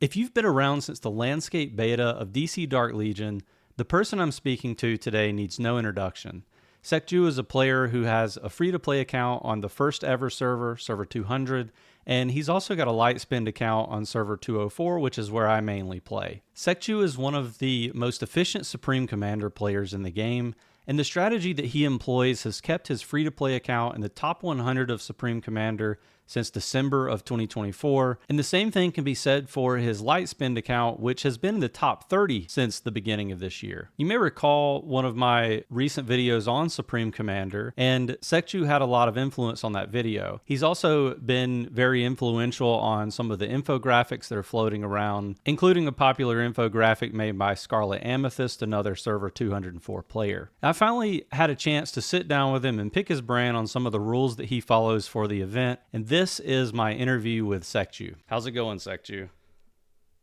If you've been around since the landscape beta of DC Dark Legion, the person I'm speaking to today needs no introduction. Sekju is a player who has a free to play account on the first ever server, Server 200, and he's also got a light spend account on Server 204, which is where I mainly play. Sekju is one of the most efficient Supreme Commander players in the game, and the strategy that he employs has kept his free to play account in the top 100 of Supreme Commander since December of 2024. And the same thing can be said for his light spend account, which has been in the top 30 since the beginning of this year. You may recall one of my recent videos on Supreme Commander, and Sekju had a lot of influence on that video. He's also been very influential on some of the infographics that are floating around, including a popular infographic made by Scarlet Amethyst, another Server 204 player. I finally had a chance to sit down with him and pick his brain on some of the rules that he follows for the event, and this is my interview with Sekju. How's it going, Sekju?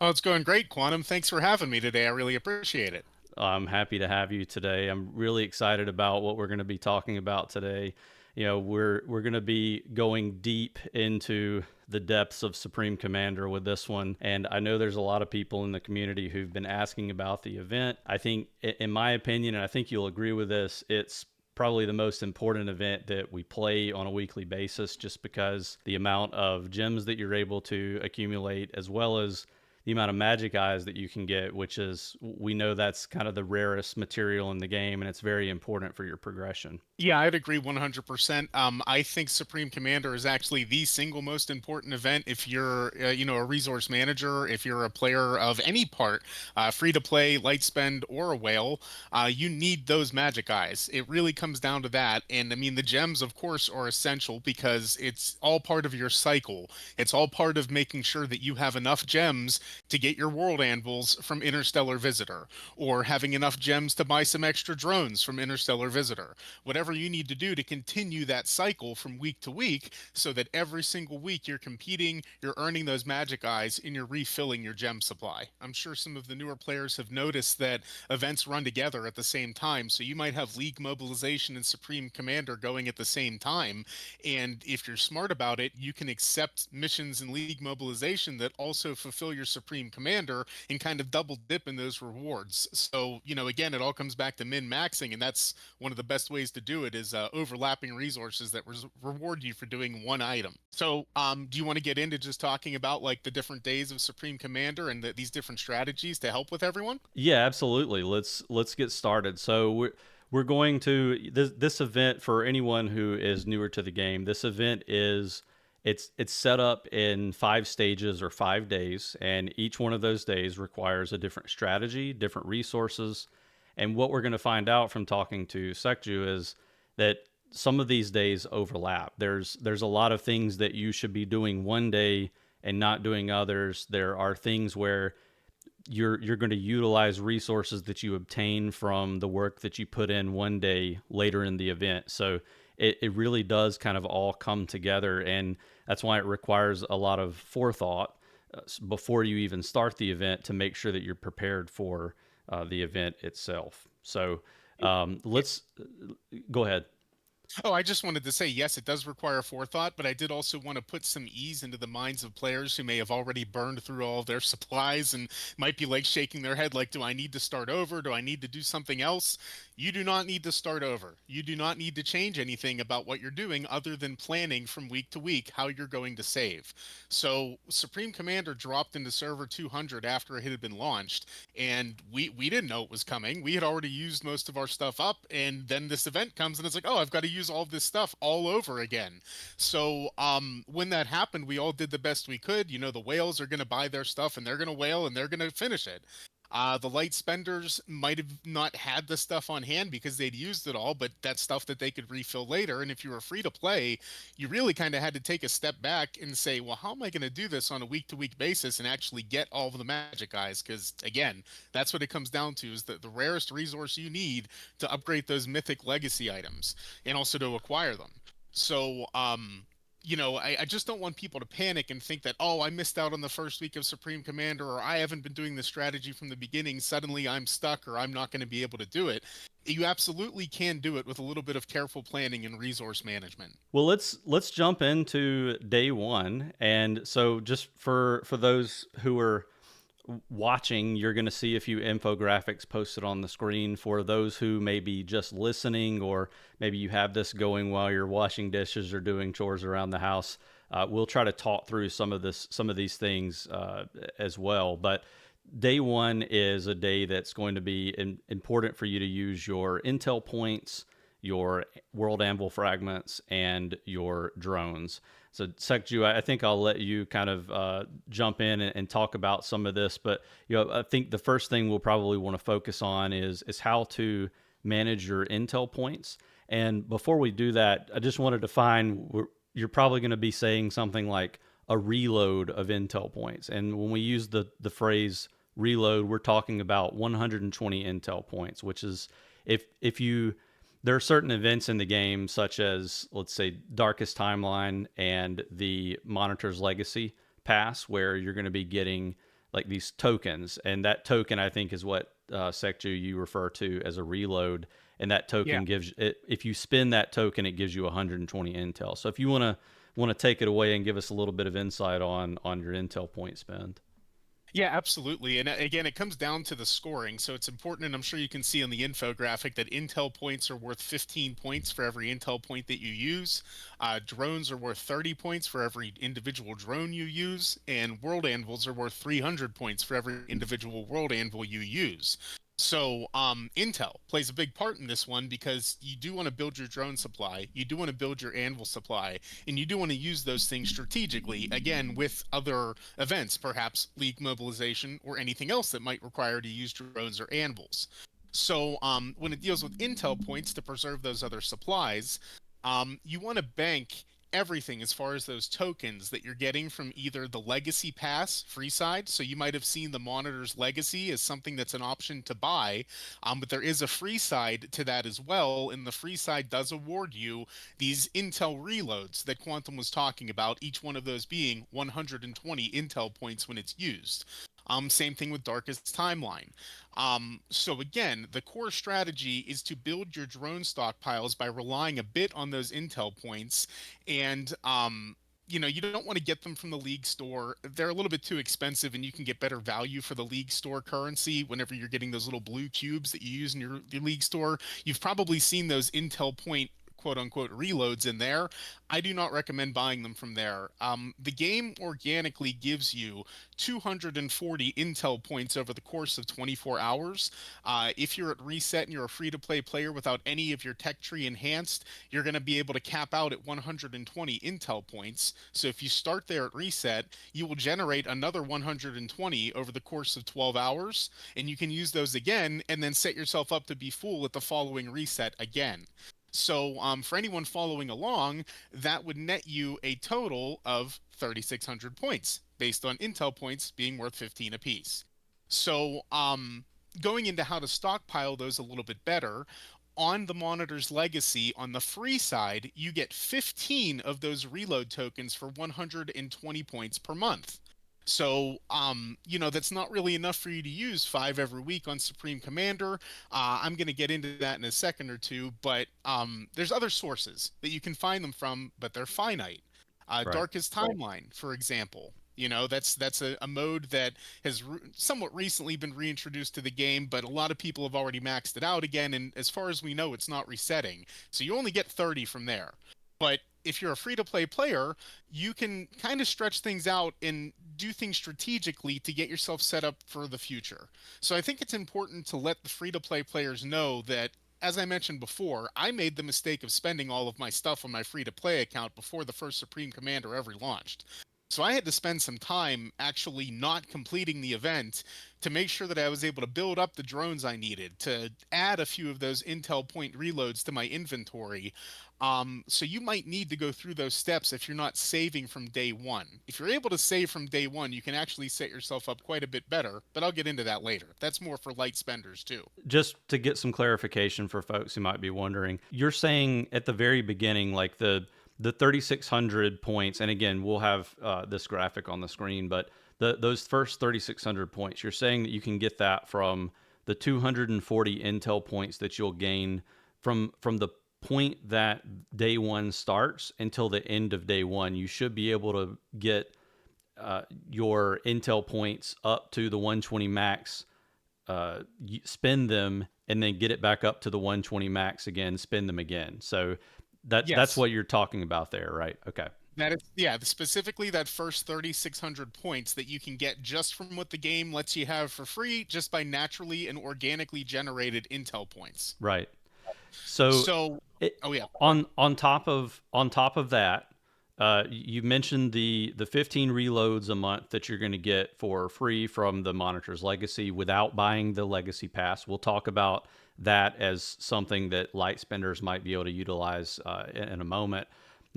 Oh, it's going great, Quantum. Thanks for having me today. I really appreciate it. I'm happy to have you today. I'm really excited about what we're going to be talking about today. We're going to be going deep into the depths of Supreme Commander with this one, and I know there's a lot of people in the community who've been asking about the event. I think, in my opinion, and I think you'll agree with this, it's probably the most important event that we play on a weekly basis, just because the amount of gems that you're able to accumulate, as well as the amount of magic eyes that you can get, which is, we know that's kind of the rarest material in the game, and it's very important for your progression. Yeah, I'd agree 100%. I think Supreme Commander is actually the single most important event if you're, a resource manager, if you're a player of any part, free to play, light spend, or a whale. You need those magic eyes. It really comes down to that. And I mean, the gems, of course, are essential because it's all part of your cycle. It's all part of making sure that you have enough gems to get your world anvils from Interstellar Visitor, or having enough gems to buy some extra drones from Interstellar Visitor. Whatever you need to do to continue that cycle from week to week so that every single week you're competing, you're earning those magic eyes, and you're refilling your gem supply. I'm sure some of the newer players have noticed that events run together at the same time. So you might have League Mobilization and Supreme Commander going at the same time. And if you're smart about it, you can accept missions in League Mobilization that also fulfill your Supreme Commander and kind of double dip in those rewards. So, again, it all comes back to min maxing, and that's one of the best ways to do it is overlapping resources that reward you for doing one item. So, do you want to get into just talking about like the different days of Supreme Commander and these different strategies to help with everyone? Yeah, absolutely. Let's get started. So we're going to this event. For anyone who is newer to the game, this event is, it's set up in 5 stages or 5 days, and each one of those days requires a different strategy, different resources. And what we're going to find out from talking to Sekju is that some of these days overlap. There's a lot of things that you should be doing one day and not doing others. There are things where you're going to utilize resources that you obtain from the work that you put in one day later in the event. So it really does kind of all come together, and that's why it requires a lot of forethought before you even start the event to make sure that you're prepared for the event itself. So let's go ahead. Oh, I just wanted to say, yes, it does require forethought, but I did also want to put some ease into the minds of players who may have already burned through all of their supplies and might be like shaking their head like, do I need to start over? Do I need to do something else? You do not need to start over. You do not need to change anything about what you're doing other than planning from week to week how you're going to save. So, Supreme Commander dropped into server 200 after it had been launched, and we didn't know it was coming. We had already used most of our stuff up, and then this event comes and it's like, oh, I've got to use all of this stuff all over again. So when that happened, we all did the best we could. The whales are going to buy their stuff and they're going to whale and they're going to finish it. The light spenders might have not had the stuff on hand because they'd used it all, but that's stuff that they could refill later. And if you were free to play, you really kind of had to take a step back and say, well, how am I going to do this on a week to week basis and actually get all of the magic eyes? Because again, that's what it comes down to is the rarest resource you need to upgrade those mythic legacy items and also to acquire them. So, I just don't want people to panic and think that, oh, I missed out on the first week of Supreme Commander, or I haven't been doing the strategy from the beginning. Suddenly I'm stuck, or I'm not going to be able to do it. You absolutely can do it with a little bit of careful planning and resource management. Well, let's jump into day one. And so, just for those who are watching, you're going to see a few infographics posted on the screen for those who may be just listening, or maybe you have this going while you're washing dishes or doing chores around the house. We'll try to talk through some of these things as well. But day one is a day that's going to be important for you to use your intel points, your world anvil fragments, and your drones. So Sekju, I think I'll let you kind of jump in and talk about some of this. But I think the first thing we'll probably want to focus on is how to manage your intel points. And before we do that, I just want to define. You're probably going to be saying something like a reload of intel points. And when we use the phrase reload, we're talking about 120 intel points, which is if you there are certain events in the game, such as, let's say, Darkest Timeline and the Monitor's Legacy pass, where you're going to be getting like these tokens. And that token, I think, is what Sekju, you refer to as a reload. And that Yeah. token gives it, if you spend that token, it gives you 120 intel. So if you want to take it away and give us a little bit of insight on your intel point spend. Yeah, absolutely. And again, it comes down to the scoring. So it's important, and I'm sure you can see on the infographic that intel points are worth 15 points for every intel point that you use. Drones are worth 30 points for every individual drone you use, and world anvils are worth 300 points for every individual world anvil you use. So, Intel plays a big part in this one because you do want to build your drone supply, you do want to build your anvil supply, and you do want to use those things strategically, again, with other events, perhaps League mobilization or anything else that might require to use drones or anvils. So, when it deals with Intel points to preserve those other supplies, you want to bank everything as far as those tokens that you're getting from either the legacy pass free side. So you might have seen the monitor's legacy as something that's an option to buy, but there is a free side to that as well. And the free side does award you these intel reloads that Quantum was talking about, each one of those being 120 intel points when it's used. Same thing with Darkest Timeline. So again, the core strategy is to build your drone stockpiles by relying a bit on those intel points, and you don't want to get them from the League store. They're a little bit too expensive, and you can get better value for the League store currency whenever you're getting those little blue cubes that you use in your League store. You've probably seen those intel point quote unquote reloads in there. I do not recommend buying them from there. The game organically gives you 240 intel points over the course of 24 hours. If you're at reset and you're a free to play player without any of your tech tree enhanced, you're going to be able to cap out at 120 intel points. So if you start there at reset, you will generate another 120 over the course of 12 hours, and you can use those again and then set yourself up to be full at the following reset again. So, for anyone following along, that would net you a total of 3,600 points based on intel points being worth 15 apiece. So, going into how to stockpile those a little bit better, on the Monitor's Legacy, on the free side, you get 15 of those reload tokens for 120 points per month. So, that's not really enough for you to use 5 every week on Supreme Commander. I'm going to get into that in a second or two, but there's other sources that you can find them from, but they're finite. Right. Darkest Timeline, for example. That's a mode that has somewhat recently been reintroduced to the game, but a lot of people have already maxed it out again, and as far as we know, it's not resetting. So you only get 30 from there. But if you're a free to play player, you can kind of stretch things out and do things strategically to get yourself set up for the future. So I think it's important to let the free to play players know that, as I mentioned before, I made the mistake of spending all of my stuff on my free to play account before the first Supreme Commander ever launched. So I had to spend some time actually not completing the event to make sure that I was able to build up the drones I needed to add a few of those intel point reloads to my inventory. So you might need to go through those steps if you're not saving from day one. If you're able to save from day one, you can actually set yourself up quite a bit better, but I'll get into that later. That's more for light spenders too. Just to get some clarification for folks who might be wondering, you're saying at the very beginning, like the 3,600 points, and again, we'll have this graphic on the screen, but those first 3,600 points, you're saying that you can get that from the 240 intel points that you'll gain from the point that day one starts until the end of day one. You should be able to get uh, your intel points up to the 120 max, you spend them, and then get it back up to the 120 max again, spend them again. So that's Yes. what you're talking about there, right? Okay. That is, yeah, specifically that first 3,600 points that you can get just from what the game lets you have for free, just by naturally and organically generated intel points. Right. So So, it, oh yeah, on top of that, you mentioned the 15 reloads a month that you're going to get for free from the Monitor's Legacy without buying the Legacy Pass. We'll talk about that as something that light spenders might be able to utilize in a moment.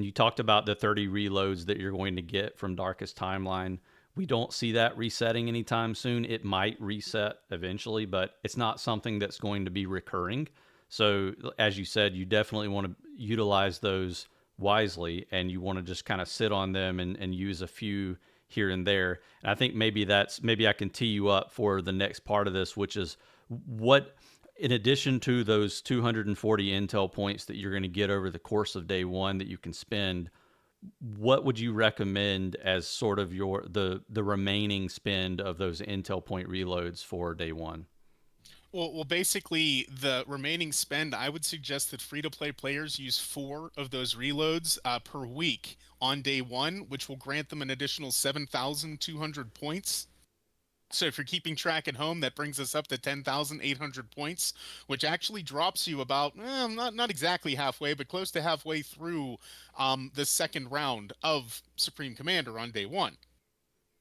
You talked about the 30 reloads that you're going to get from Darkest Timeline. We don't see that resetting anytime soon. It might reset eventually, but it's not something that's going to be recurring. So, as you said, you definitely want to utilize those wisely, and you want to just kind of sit on them and use a few here and there. And I think maybe I can tee you up for the next part of this, which is what, in addition to those 240 intel points that you're going to get over the course of day one that you can spend, what would you recommend as sort of the remaining spend of those intel point reloads for day one? well, basically, the remaining spend, I would suggest that free-to-play players use 4 of those reloads per week on day one, which will grant them an additional 7,200 points. So if you're keeping track at home, that brings us up to 10,800 points, which actually drops you about not exactly halfway, but close to halfway through the second round of Supreme Commander on day one.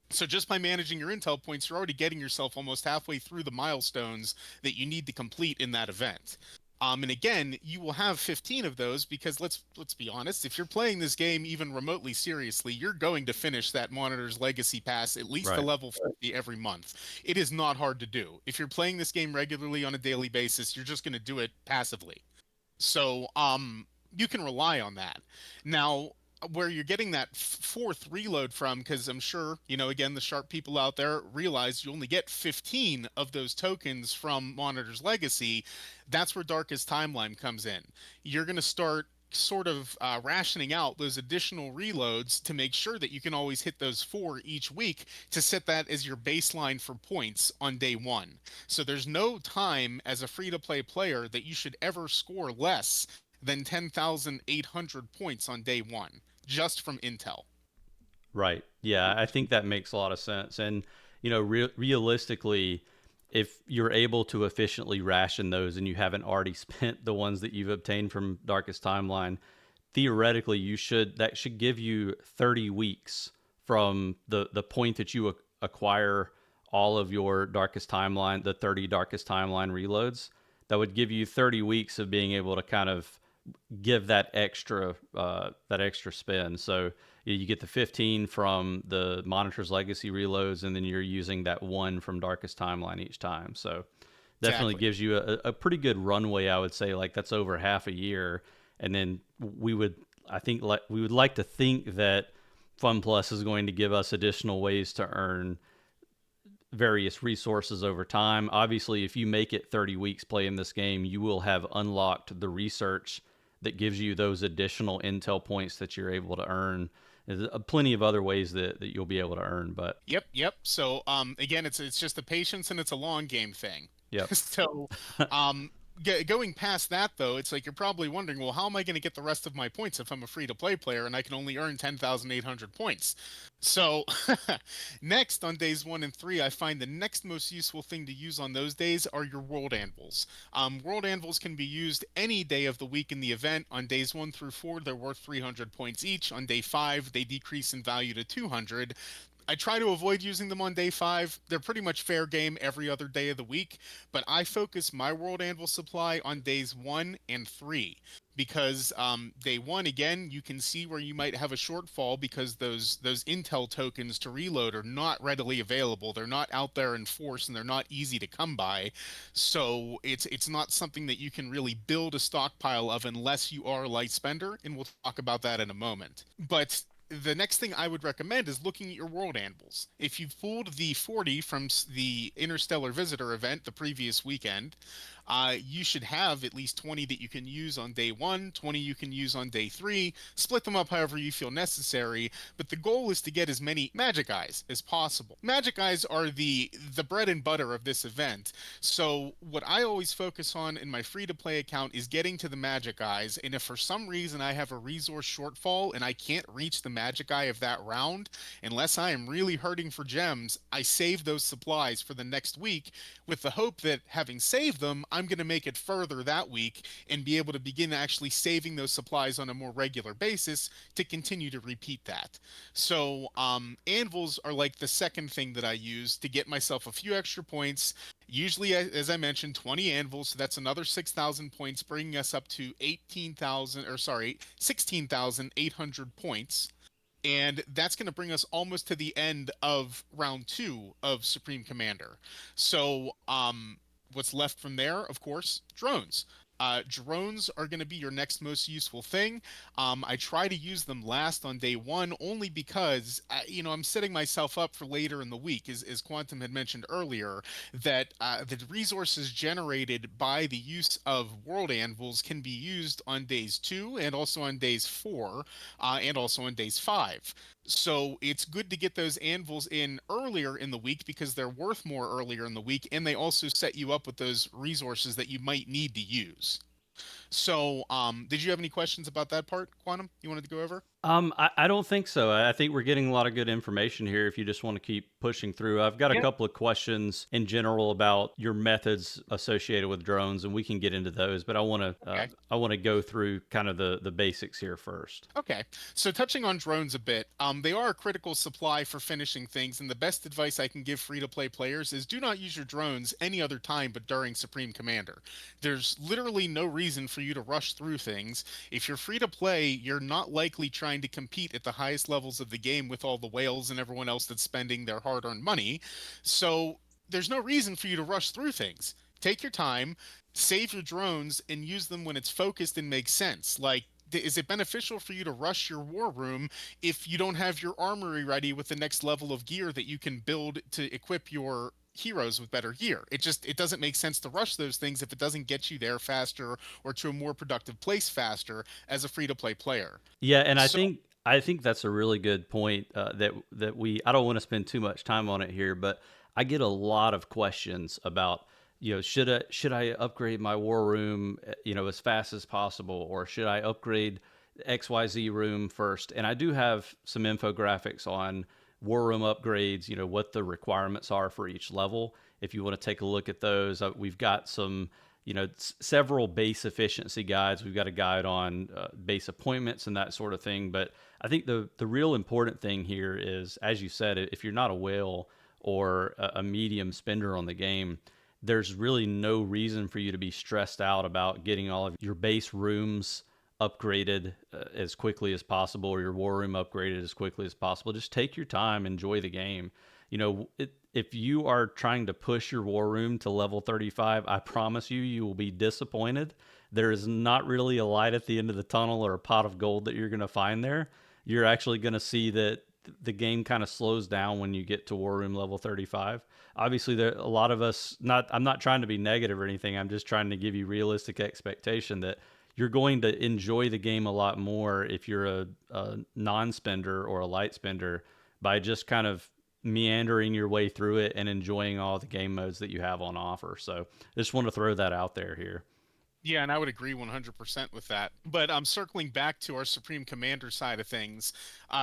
So just by managing your intel points, you're already getting yourself almost halfway through the milestones that you need to complete in that event. And again, you will have 15 of those because let's be honest, if you're playing this game even remotely seriously, you're going to finish that Monitor's Legacy Pass at least to Right. level 50 every month. It is not hard to do. If you're playing this game regularly on a daily basis, you're just going to do it passively. So, you can rely on that. Now, where you're getting that fourth reload from, because I'm sure, again, the sharp people out there realize you only get 15 of those tokens from Monitor's Legacy. That's where Darkest Timeline comes in. You're going to start sort of rationing out those additional reloads to make sure that you can always hit those 4 each week to set that as your baseline for points on day one. So there's no time as a free to play player that you should ever score less than 10,800 points on day one, just from Intel. Right. Yeah, I think that makes a lot of sense. And, realistically, if you're able to efficiently ration those and you haven't already spent the ones that you've obtained from Darkest Timeline, theoretically that should give you 30 weeks from the point that you acquire all of your Darkest Timeline, the 30 Darkest Timeline reloads. That would give you 30 weeks of being able to kind of give that extra spin. So you get the 15 from the Monitor's Legacy reloads, and then you're using that one from Darkest Timeline each time. So definitely Exactly. gives you a pretty good runway, I would say. Like, that's over half a year. And then we would like to think that Fun Plus is going to give us additional ways to earn various resources over time. Obviously, if you make it 30 weeks playing this game, you will have unlocked the research that gives you those additional intel points that you're able to earn. There's plenty of other ways that you'll be able to earn, but Yep, yep. So again, it's just the patience and it's a long game thing. yep. So um going past that though, it's like you're probably wondering, well, how am I going to get the rest of my points if I'm a free to play player and I can only earn 10,800 points? So next on days 1 and 3, I find the next most useful thing to use on those days are your world anvils. World anvils can be used any day of the week in the event. On days 1 through 4, they're worth 300 points each. On day 5, they decrease in value to 200. I try to avoid using them on day 5. They're pretty much fair game every other day of the week, but I focus my World Anvil supply on days 1 and 3 because day 1, again, you can see where you might have a shortfall because those intel tokens to reload are not readily available. They're not out there in force and they're not easy to come by. So it's not something that you can really build a stockpile of unless you are a light spender, and we'll talk about that in a moment. But the next thing I would recommend is looking at your world anvils. If you pulled the 40 from the Interstellar Visitor event the previous weekend, you should have at least 20 that you can use on day one, 20 you can use on day three. Split them up however you feel necessary, but the goal is to get as many magic eyes as possible. Magic eyes are the bread and butter of this event. So what I always focus on in my free to play account is getting to the magic eyes, and if for some reason I have a resource shortfall and I can't reach the magic eye of that round, unless I am really hurting for gems, I save those supplies for the next week with the hope that having saved them, I'm going to make it further that week and be able to begin actually saving those supplies on a more regular basis to continue to repeat that. So, anvils are like the second thing that I use to get myself a few extra points. Usually, as I mentioned, 20 anvils, so that's another 6,000 points, bringing us up to 18,000, or sorry, 16,800 points. And that's going to bring us almost to the end of round two of Supreme Commander. So, what's left from there, of course, drones. Drones are going to be your next most useful thing. I try to use them last on day one only because, I'm setting myself up for later in the week, as Quantum had mentioned earlier, that the resources generated by the use of world anvils can be used on days two and also on days four and also on days five. So it's good to get those anvils in earlier in the week because they're worth more earlier in the week, and they also set you up with those resources that you might need to use. So, did you have any questions about that part, Quantum? You wanted to go over? I don't think so. I think we're getting a lot of good information here if you just want to keep pushing through. I've got a Yeah. couple of questions in general about your methods associated with drones, and we can get into those, but Okay. I want to go through kind of the basics here first. Okay, so touching on drones a bit, they are a critical supply for finishing things, and the best advice I can give free-to-play players is do not use your drones any other time but during Supreme Commander. There's literally no reason for you to rush through things. If you're free-to-play, you're not likely trying to compete at the highest levels of the game with all the whales and everyone else that's spending their hard-earned money, so there's no reason for you to rush through things. Take your time, save your drones, and use them when it's focused and makes sense. Like, is it beneficial for you to rush your war room if you don't have your armory ready with the next level of gear that you can build to equip your heroes with better gear? It doesn't make sense to rush those things if it doesn't get you there faster or to a more productive place faster as a free to play player. Yeah, and So I think that's a really good point that we I don't want to spend too much time on it here, but I get a lot of questions about should I upgrade my war room as fast as possible, or should I upgrade XYZ room first? And I do have some infographics on war room upgrades, what the requirements are for each level. If you want to take a look at those, we've got some several base efficiency guides. We've got a guide on base appointments and that sort of thing. But I think the real important thing here is, as you said, if you're not a whale or a medium spender on the game, there's really no reason for you to be stressed out about getting all of your base rooms upgraded as quickly as possible, or your war room upgraded as quickly as possible. Just take your time, enjoy the game. If you are trying to push your war room to level 35, I promise you will be disappointed. There is not really a light at the end of the tunnel or a pot of gold that you're going to find there. You're actually going to see that the game kind of slows down when you get to war room level 35. Obviously, there a lot of us, not I'm not trying to be negative or anything. I'm just trying to give you realistic expectation that you're going to enjoy the game a lot more if you're a non-spender or a light spender by just kind of meandering your way through it and enjoying all the game modes that you have on offer. So I just want to throw that out there here. yeah, and I would agree 100% with that. But circling back to our Supreme Commander side of things,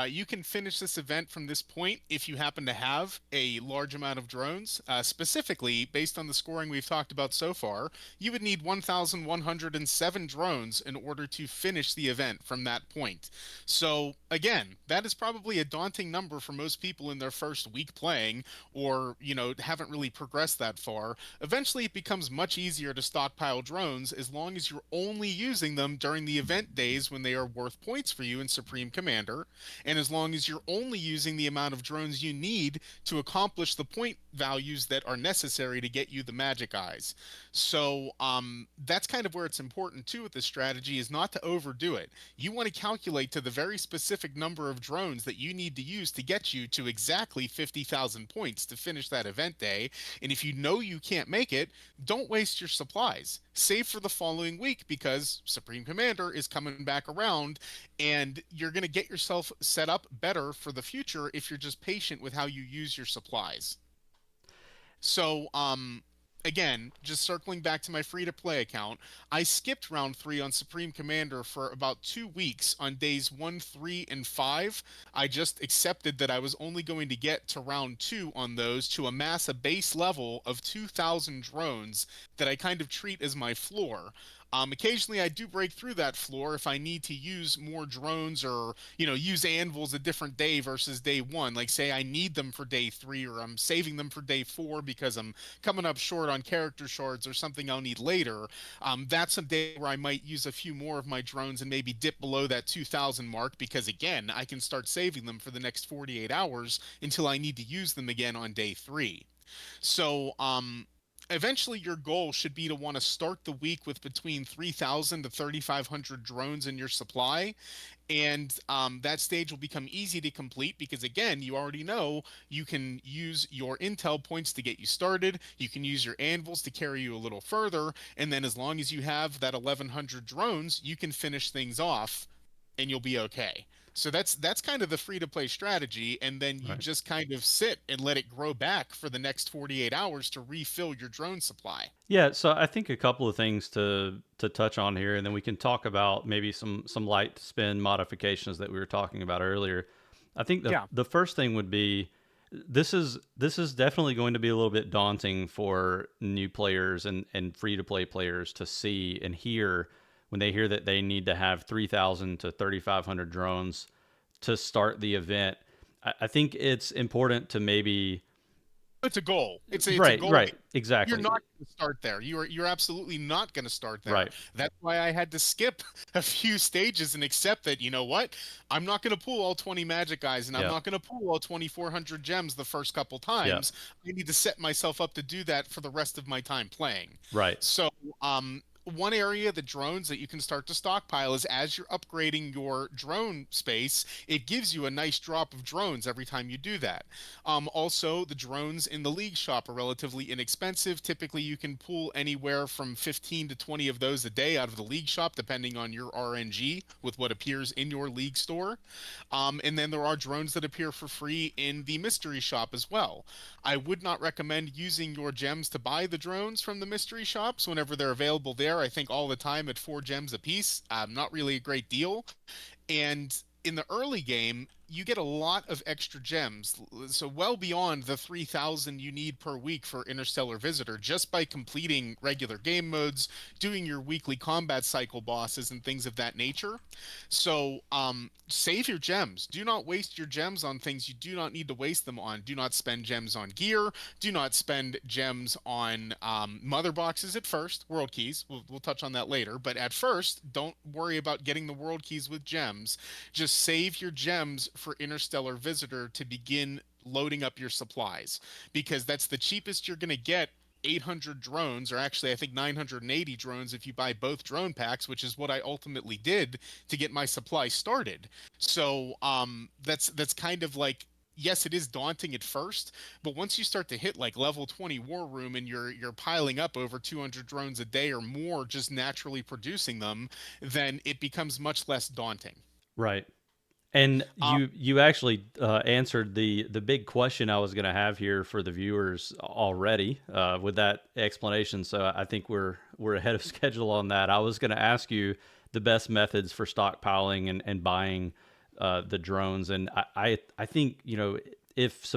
you can finish this event from this point if you happen to have a large amount of drones. Specifically, based on the scoring we've talked about so far, you would need 1,107 drones in order to finish the event from that point. So, again, that is probably a daunting number for most people in their first week playing or, haven't really progressed that far. Eventually, it becomes much easier to stockpile drones as long as you're only using them during the event days when they are worth points for you in Supreme Commander, and as long as you're only using the amount of drones you need to accomplish the point values that are necessary to get you the magic eyes. So that's kind of where it's important too with this strategy, is not to overdo it. You want to calculate to the very specific number of drones that you need to use to get you to exactly 50,000 points to finish that event day. And if you know you can't make it, don't waste your supplies. Save for the following week, because Supreme Commander is coming back around, and you're going to get yourself set up better for the future if you're just patient with how you use your supplies. So, again, just circling back to my free to play account, I skipped round three on Supreme Commander for about 2 weeks on days one, three, and five. I just accepted that I was only going to get to round two on those to amass a base level of 2,000 drones that I kind of treat as my floor. Occasionally, I do break through that floor if I need to use more drones, or use anvils a different day versus day one. Like, say I need them for day three, or I'm saving them for day four because I'm coming up short on character shards or something I'll need later. That's a day where I might use a few more of my drones and maybe dip below that 2,000 mark, because again, I can start saving them for the next 48 hours until I need to use them again on day three. So, eventually your goal should be to want to start the week with between 3,000 to 3,500 drones in your supply. And that stage will become easy to complete because, again, you already know you can use your intel points to get you started. You can use your anvils to carry you a little further. And then as long as you have that 1,100 drones, you can finish things off and you'll be okay. So that's kind of the free to play strategy, and then you Right. just kind of sit and let it grow back for the next 48 hours to refill your drone supply. Yeah, so I think a couple of things to touch on here, and then we can talk about maybe some light spin modifications that we were talking about earlier. I think Yeah. the first thing would be, this is definitely going to be a little bit daunting for new players and free to play players to see and hear when they hear that they need to have 3,000 to 3,500 drones to start the event. I think it's important to maybe. It's a goal. It's a Right, goal. right, You're exactly. not going to start there. You're absolutely not going to start there. Right. That's why I had to skip a few stages and accept that, you know what? I'm not going to pull all 20 magic eyes, and I'm Yeah. not going to pull all 2,400 gems the first couple Yeah. times. I need to set myself up to do that for the rest of my time playing. Right. So, one area, the drones that you can start to stockpile, is as you're upgrading your drone space, it gives you a nice drop of drones every time you do that. Also, the drones in the league shop are relatively inexpensive. Typically, you can pull anywhere from 15 to 20 of those a day out of the league shop, depending on your RNG with what appears in your league store. And then there are drones that appear for free in the mystery shop as well. I would not recommend using your gems to buy the drones from the mystery shops whenever they're available there. I think all the time at 4 gems a piece. Not really a great deal. And in the early game, you get a lot of extra gems, so well beyond the 3,000 you need per week for Interstellar Visitor, just by completing regular game modes, doing your weekly combat cycle bosses, and things of that nature. So, save your gems. Do not waste your gems on things you do not need to waste them on. Do not spend gems on gear. Do not spend gems on mother boxes at first. World keys. We'll touch on that later. But at first, don't worry about getting the world keys with gems. Just save your gems for Interstellar Visitor to begin loading up your supplies, because that's the cheapest you're going to get. 800 drones, or actually I think 980 drones if you buy both drone packs, which is what I ultimately did to get my supply started. So that's kind of like, yes, it is daunting at first, but once you start to hit like level 20 war room and you're piling up over 200 drones a day or more, just naturally producing them, then it becomes much less daunting. Right. And Um, you actually answered the big question I was going to have here for the viewers already with that explanation. So I think we're ahead of schedule on that. I was going to ask you the best methods for stockpiling and buying the drones, and I think if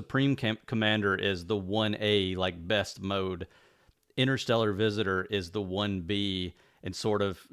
Commander is the 1A, like best mode, Interstellar Visitor is the 1B, and sort of,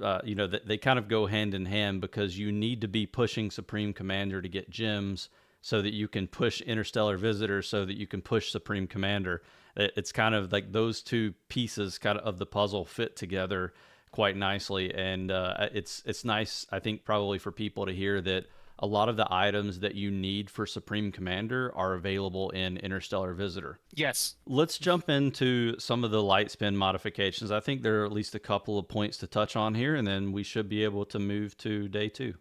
they kind of go hand in hand, because you need to be pushing Supreme Commander to get gems so that you can push Interstellar Visitor so that you can push Supreme Commander. It's kind of like those two pieces kind of the puzzle fit together quite nicely. And it's nice, I think, probably for people to hear that a lot of the items that you need for Supreme Commander are available in Interstellar Visitor. Yes. Let's jump into some of the light spin modifications. I think there are at least a couple of points to touch on here, and then we should be able to move to day two.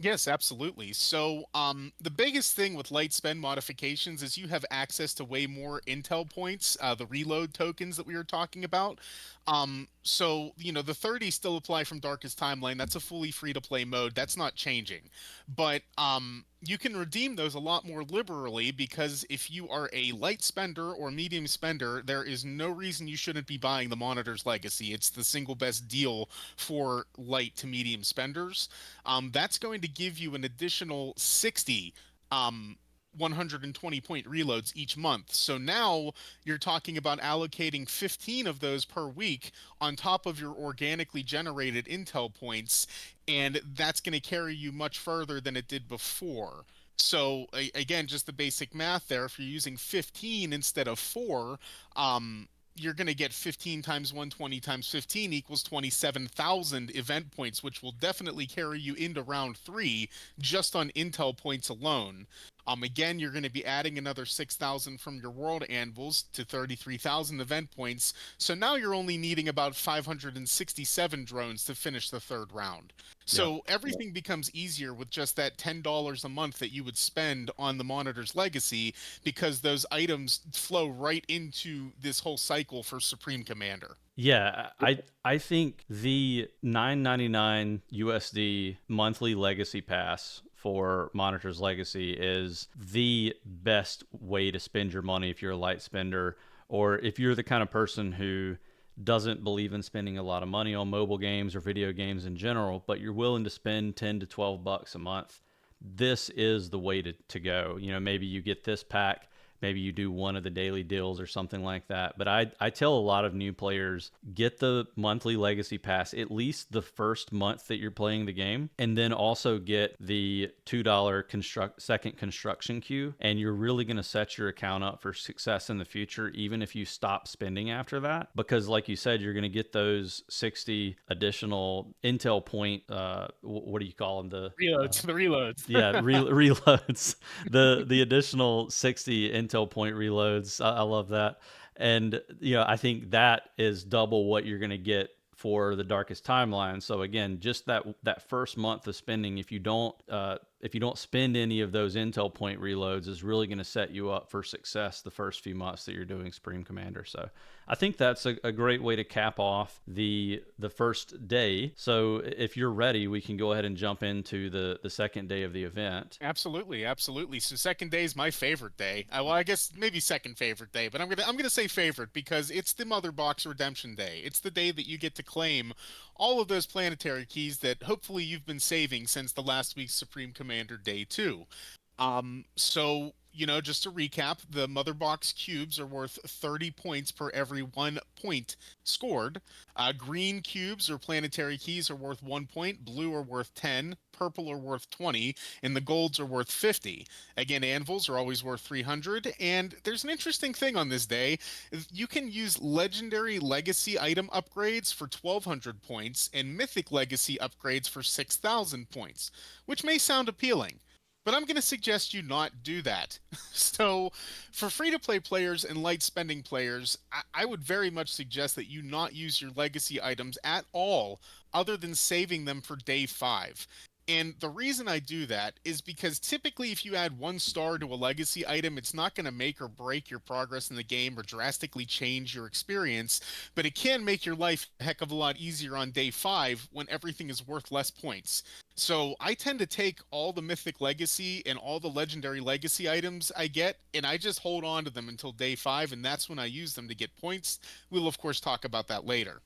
Yes, absolutely. So, the biggest thing with light spend modifications is you have access to way more intel points, the reload tokens that we were talking about. So the 30 still apply from Darkest Timeline. That's a fully free to play mode. That's not changing. But you can redeem those a lot more liberally because if you are a light spender or medium spender, there is no reason you shouldn't be buying the Monitor's Legacy. It's the single best deal for light to medium spenders. That's going to give you an additional 60 120 point reloads each month. So now you're talking about allocating 15 of those per week on top of your organically generated intel points, and that's going to carry you much further than it did before. So again, just the basic math there. If you're using 15 instead of 4, you're going to get 15 times 120 times 15 equals 27,000 event points, which will definitely carry you into round 3 just on intel points alone. Again, you're going to be adding another 6,000 from your world anvils to 33,000 event points. So now you're only needing about 567 drones to finish the third round. Yep. So everything becomes easier with just that $10 a month that you would spend on the Monitor's Legacy, because those items flow right into this whole cycle for Supreme Commander. Yeah, I think the 9.99 USD monthly legacy pass for Monitor's Legacy is the best way to spend your money if you're a light spender, or if you're the kind of person who doesn't believe in spending a lot of money on mobile games or video games in general, but you're willing to spend 10 to 12 bucks a month. This is the way to go. Maybe you get this pack, maybe you do one of the daily deals or something like that. But I tell a lot of new players, get the monthly legacy pass at least the first month that you're playing the game, and then also get the $2 second construction queue, and you're really going to set your account up for success in the future, even if you stop spending after that. Because like you said, you're going to get those 60 additional intel point, what do you call them? The reloads. Yeah, reloads. The additional 60 intel point reloads. I love that. And I think that is double what you're going to get for the Darkest Timeline. So again, just that first month of spending, if you don't spend any of those intel point reloads, is really going to set you up for success the first few months that you're doing Supreme Commander. So I think that's a great way to cap off the first day. So if you're ready, we can go ahead and jump into the second day of the event. Absolutely, absolutely. So second day is my favorite day. Well, I guess maybe second favorite day, but I'm gonna say favorite because it's the Mother Box Redemption Day. It's the day that you get to claim all of those planetary keys that hopefully you've been saving since the last week's Supreme Commander Day 2. So just to recap, the Mother Box cubes are worth 30 points per every 1 point scored. Green cubes or planetary keys are worth 1 point, blue are worth 10, purple are worth 20, and the golds are worth 50. Again, anvils are always worth 300, and there's an interesting thing on this day. You can use legendary legacy item upgrades for 1,200 points and mythic legacy upgrades for 6,000 points, which may sound appealing. But I'm going to suggest you not do that. So, for free to play players and light spending players, I would very much suggest that you not use your legacy items at all, other than saving them for day 5. And the reason I do that is because typically, if you add 1 star to a legacy item, it's not going to make or break your progress in the game or drastically change your experience, but it can make your life a heck of a lot easier on day 5 when everything is worth less points. So I tend to take all the Mythic Legacy and all the Legendary Legacy items I get, and I just hold on to them until day 5, and that's when I use them to get points. We'll, of course, talk about that later.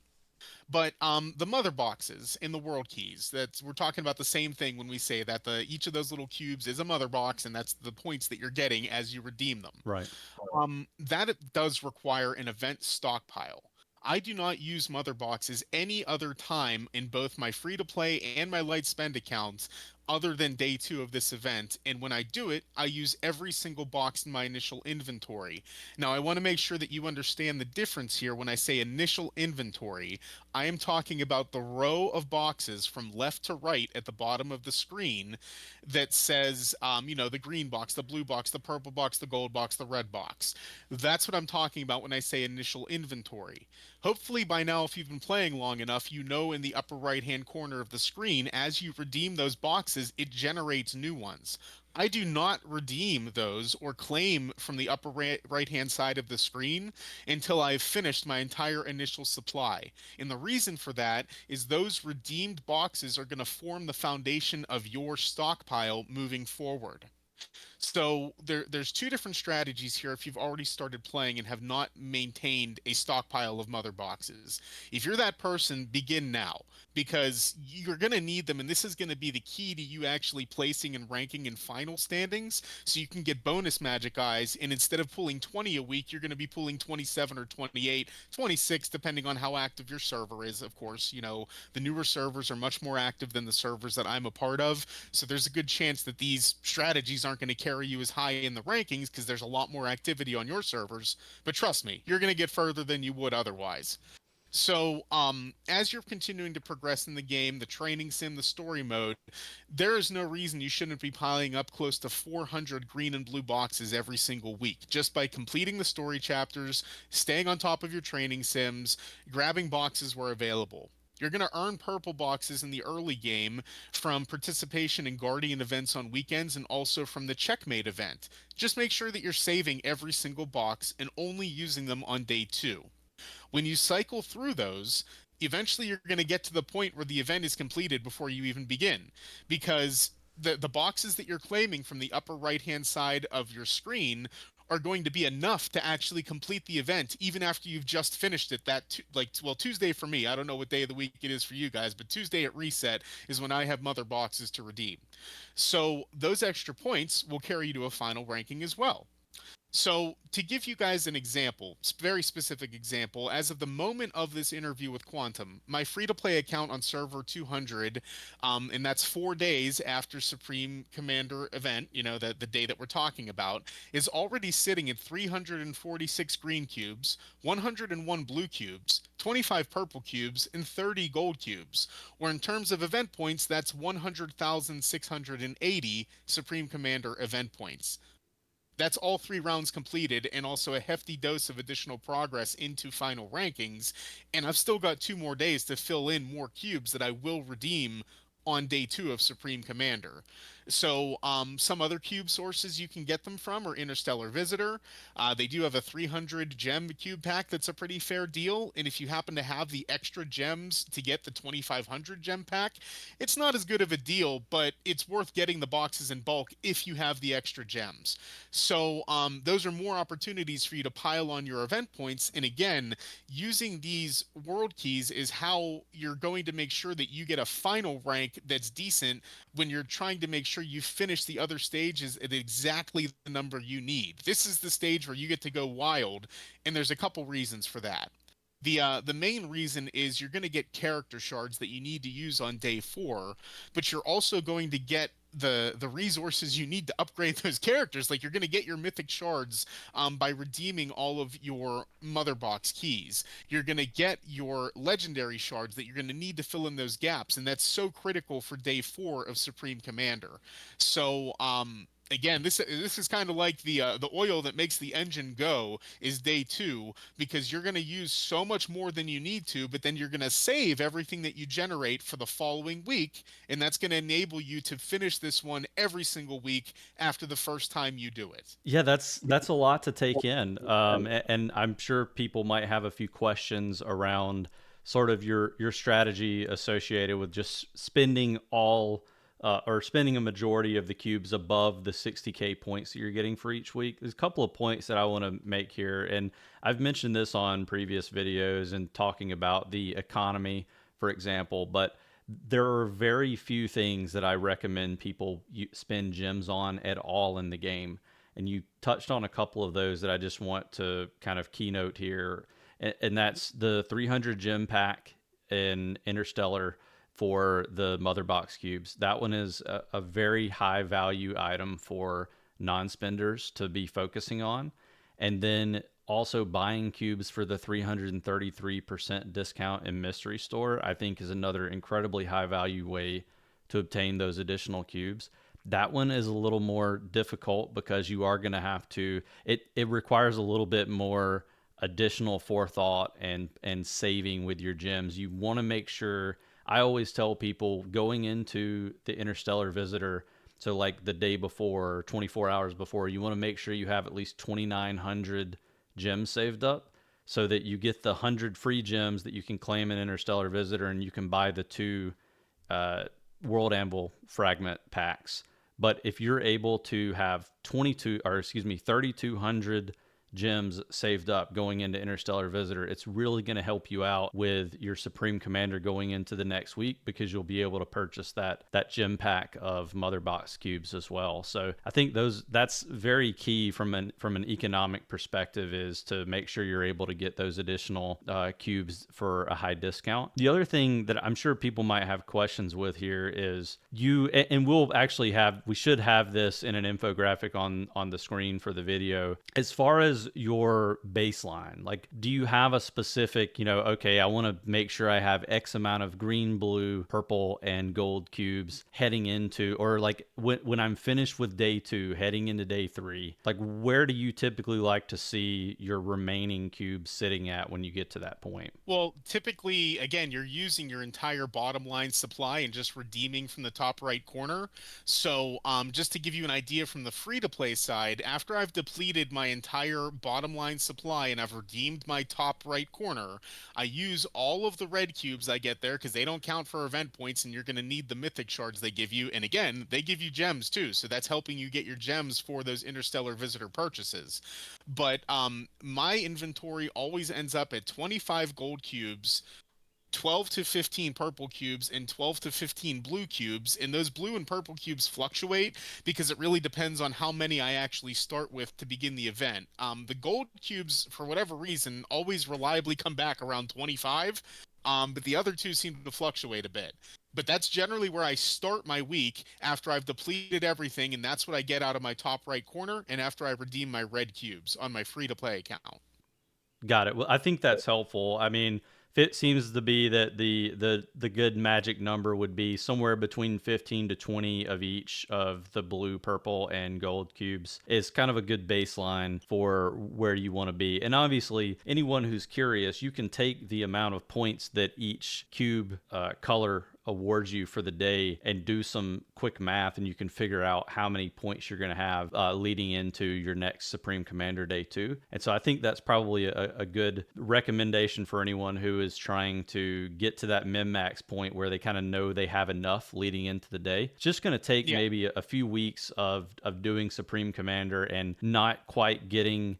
But the mother boxes in the world keys, that's we're talking about the same thing when we say that each of those little cubes is a mother box, and that's the points that you're getting as you redeem them. Right. That it does require an event stockpile. I do not use mother boxes any other time in both my free to play and my light spend accounts other than day two of this event. And when I do it, I use every single box in my initial inventory. Now, I want to make sure that you understand the difference here. When I say initial inventory, I am talking about the row of boxes from left to right at the bottom of the screen that says, the green box, the blue box, the purple box, the gold box, the red box. That's what I'm talking about when I say initial inventory. Hopefully, by now, if you've been playing long enough, you know in the upper right hand corner of the screen, as you redeem those boxes, it generates new ones. I do not redeem those or claim from the upper right hand side of the screen until I've finished my entire initial supply. And the reason for that is those redeemed boxes are going to form the foundation of your stockpile moving forward. So there's two different strategies here if you've already started playing and have not maintained a stockpile of mother boxes. If you're that person, begin now because you're going to need them, and this is going to be the key to you actually placing and ranking in final standings so you can get bonus magic eyes, and instead of pulling 20 a week, you're going to be pulling 27 or 28, 26 depending on how active your server is. Of course, the newer servers are much more active than the servers that I'm a part of, so there's a good chance that these strategies aren't going to carry you as high in the rankings because there's a lot more activity on your servers. But trust me, you're going to get further than you would otherwise. So, as you're continuing to progress in the game, the training sim, the story mode, there is no reason you shouldn't be piling up close to 400 green and blue boxes every single week just by completing the story chapters, staying on top of your training sims, grabbing boxes where available. You're going to earn purple boxes in the early game from participation in Guardian events on weekends and also from the Checkmate event. Just make sure that you're saving every single box and only using them on day two. When you cycle through those, eventually you're going to get to the point where the event is completed before you even begin because the boxes that you're claiming from the upper right hand side of your screen are going to be enough to actually complete the event even after you've just finished it. Tuesday for me, I don't know what day of the week it is for you guys, but Tuesday at reset is when I have mother boxes to redeem. So those extra points will carry you to a final ranking as well. So, to give you guys an example, very specific example, as of the moment of this interview with Quantum, my free to play account on server 200, and that's 4 days after Supreme Commander event, the day that we're talking about, is already sitting at 346 green cubes, 101 blue cubes, 25 purple cubes, and 30 gold cubes. Or in terms of event points, that's 100,680 Supreme Commander event points. That's all 3 rounds completed and also a hefty dose of additional progress into final rankings. And I've still got 2 more days to fill in more cubes that I will redeem on day two of Supreme Commander. So, some other cube sources you can get them from are Interstellar Visitor. They do have a 300 gem cube pack that's a pretty fair deal. And if you happen to have the extra gems to get the 2500 gem pack, it's not as good of a deal, but it's worth getting the boxes in bulk if you have the extra gems. So, those are more opportunities for you to pile on your event points. And again, using these world keys is how you're going to make sure that you get a final rank that's decent when you're trying to make sure you finish the other stages at exactly the number you need. This is the stage where you get to go wild, and there's a couple reasons for that. The main reason is you're going to get character shards that you need to use on day four, but you're also going to get the resources you need to upgrade those characters. Like you're going to get your mythic shards by redeeming all of your mother box keys. You're going to get your legendary shards that you're going to need to fill in those gaps, and that's so critical for day four of Supreme Commander. So again, this is kind of like the oil that makes the engine go is day two because you're going to use so much more than you need to, but then you're going to save everything that you generate for the following week, and that's going to enable you to finish this one every single week after the first time you do it. Yeah, that's a lot to take in, and I'm sure people might have a few questions around sort of your strategy associated with just spending all or spending a majority of the cubes above the 60K points that you're getting for each week. There's a couple of points that I want to make here, and I've mentioned this on previous videos and talking about the economy, for example, but there are very few things that I recommend people spend gems on at all in the game. And you touched on a couple of those that I just want to kind of keynote here. And that's the 300 gem pack in Interstellar. for the Mother Box cubes. That one is a very high value item for non spenders to be focusing on. And then also buying cubes for the 333% discount in Mystery Store, I think is another incredibly high value way to obtain those additional cubes. That one is a little more difficult because you are going to have to, it requires a little bit more additional forethought and saving with your gems. You want to make sure, I always tell people going into the Interstellar Visitor, so like the day before, 24 hours before, you want to make sure you have at least 2,900 gems saved up so that you get the 100 free gems that you can claim in Interstellar Visitor, and you can buy the two uh, World Anvil fragment packs. But if you're able to have 3,200 gems saved up going into Interstellar Visitor, it's really going to help you out with your Supreme Commander going into the next week, because you'll be able to purchase that gem pack of Mother Box cubes as well. So I think that's very key from an economic perspective, is to make sure you're able to get those additional cubes for a high discount. The other thing that I'm sure people might have questions with here is and we should have this in an infographic on the screen for the video, as far as your baseline. Like, do you have a specific, okay, I want to make sure I have X amount of green, blue, purple, and gold cubes heading into, or like when I'm finished with day 2, heading into day 3, like where do you typically like to see your remaining cubes sitting at when you get to that point? Well, typically, again, you're using your entire bottom line supply and just redeeming from the top right corner. So, just to give you an idea from the free to play side, after I've depleted my entire bottom line supply and I've redeemed my top right corner, I use all of the red cubes I get there because they don't count for event points, and you're going to need the mythic shards they give you. And again, they give you gems too. So that's helping you get your gems for those Interstellar Visitor purchases. But my inventory always ends up at 25 gold cubes, 12 to 15 purple cubes, and 12 to 15 blue cubes. And those blue and purple cubes fluctuate because it really depends on how many I actually start with to begin the event. The gold cubes, for whatever reason, always reliably come back around 25. But the other two seem to fluctuate a bit. But that's generally where I start my week after I've depleted everything, and that's what I get out of my top right corner, and after I redeem my red cubes on my free to play account. Got it. Well, I think that's helpful. I mean, it seems to be that the good magic number would be somewhere between 15 to 20 of each of the blue, purple, and gold cubes is kind of a good baseline for where you want to be. And obviously, anyone who's curious, you can take the amount of points that each cube color awards you for the day and do some quick math, and you can figure out how many points you're going to have leading into your next Supreme Commander Day 2. And so I think that's probably a good recommendation for anyone who is trying to get to that min-max point where they kind of know they have enough leading into the day. It's just going to take maybe a few weeks of doing Supreme Commander and not quite getting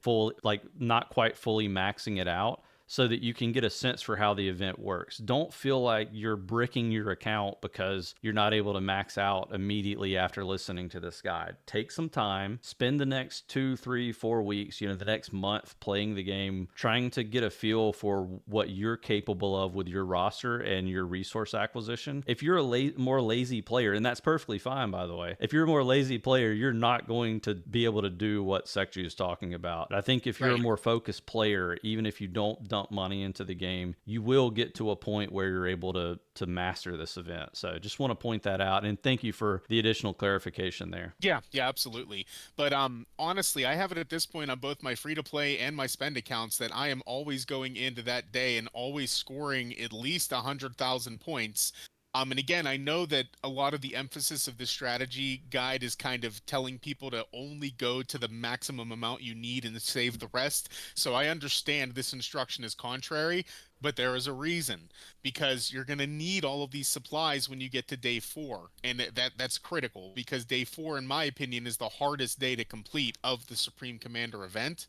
not quite fully maxing it out, so that you can get a sense for how the event works. Don't feel like you're bricking your account because you're not able to max out immediately after listening to this guide. Take some time, spend the next 2, 3, 4 weeks, the next month playing the game, trying to get a feel for what you're capable of with your roster and your resource acquisition. If you're a more lazy player, and that's perfectly fine, by the way, if you're a more lazy player, you're not going to be able to do what Sekju is talking about. I think if you're a more focused player, even if you don't dump money into the game, you will get to a point where you're able to master this event. So just want to point that out, and thank you for the additional clarification there. Yeah, absolutely. But honestly, I have it at this point on both my free to play and my spend accounts that I am always going into that day and always scoring at least 100,000 points. And again, I know that a lot of the emphasis of this strategy guide is kind of telling people to only go to the maximum amount you need and save the rest. So I understand this instruction is contrary, but there is a reason, because you're going to need all of these supplies when you get to day 4. And that's critical, because day 4, in my opinion, is the hardest day to complete of the Supreme Commander event.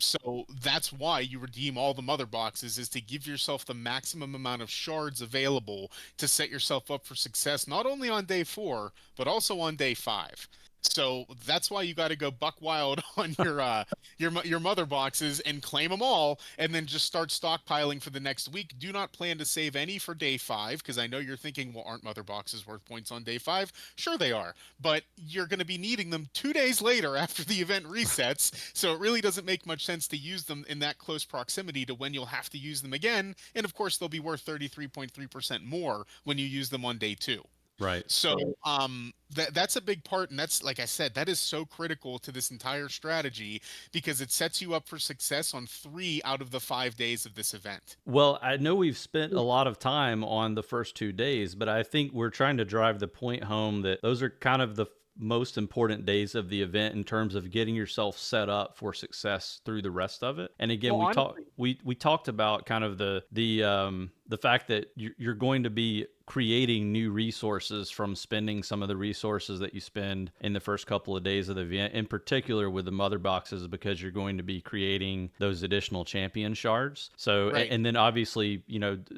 So that's why you redeem all the mother boxes, is to give yourself the maximum amount of shards available to set yourself up for success, not only on day 4, but also on day 5. So that's why you got to go buck wild on your mother boxes and claim them all, and then just start stockpiling for the next week. Do not plan to save any for day 5, because I know you're thinking, well, aren't mother boxes worth points on day 5? Sure they are, but you're going to be needing them 2 days later after the event resets. So it really doesn't make much sense to use them in that close proximity to when you'll have to use them again. And of course, they'll be worth 33.3% more when you use them on day 2. Right. So that's a big part, and that's, like I said, that is so critical to this entire strategy, because it sets you up for success on 3 out of the 5 days of this event. Well, I know we've spent a lot of time on the first 2 days, but I think we're trying to drive the point home that those are kind of the most important days of the event in terms of getting yourself set up for success through the rest of it. And again, Well, we talked honestly, we talked about kind of the fact that you're going to be creating new resources from spending some of the resources that you spend in the first couple of days of the event, in particular with the mother boxes, because you're going to be creating those additional champion shards. So, Right. and then obviously,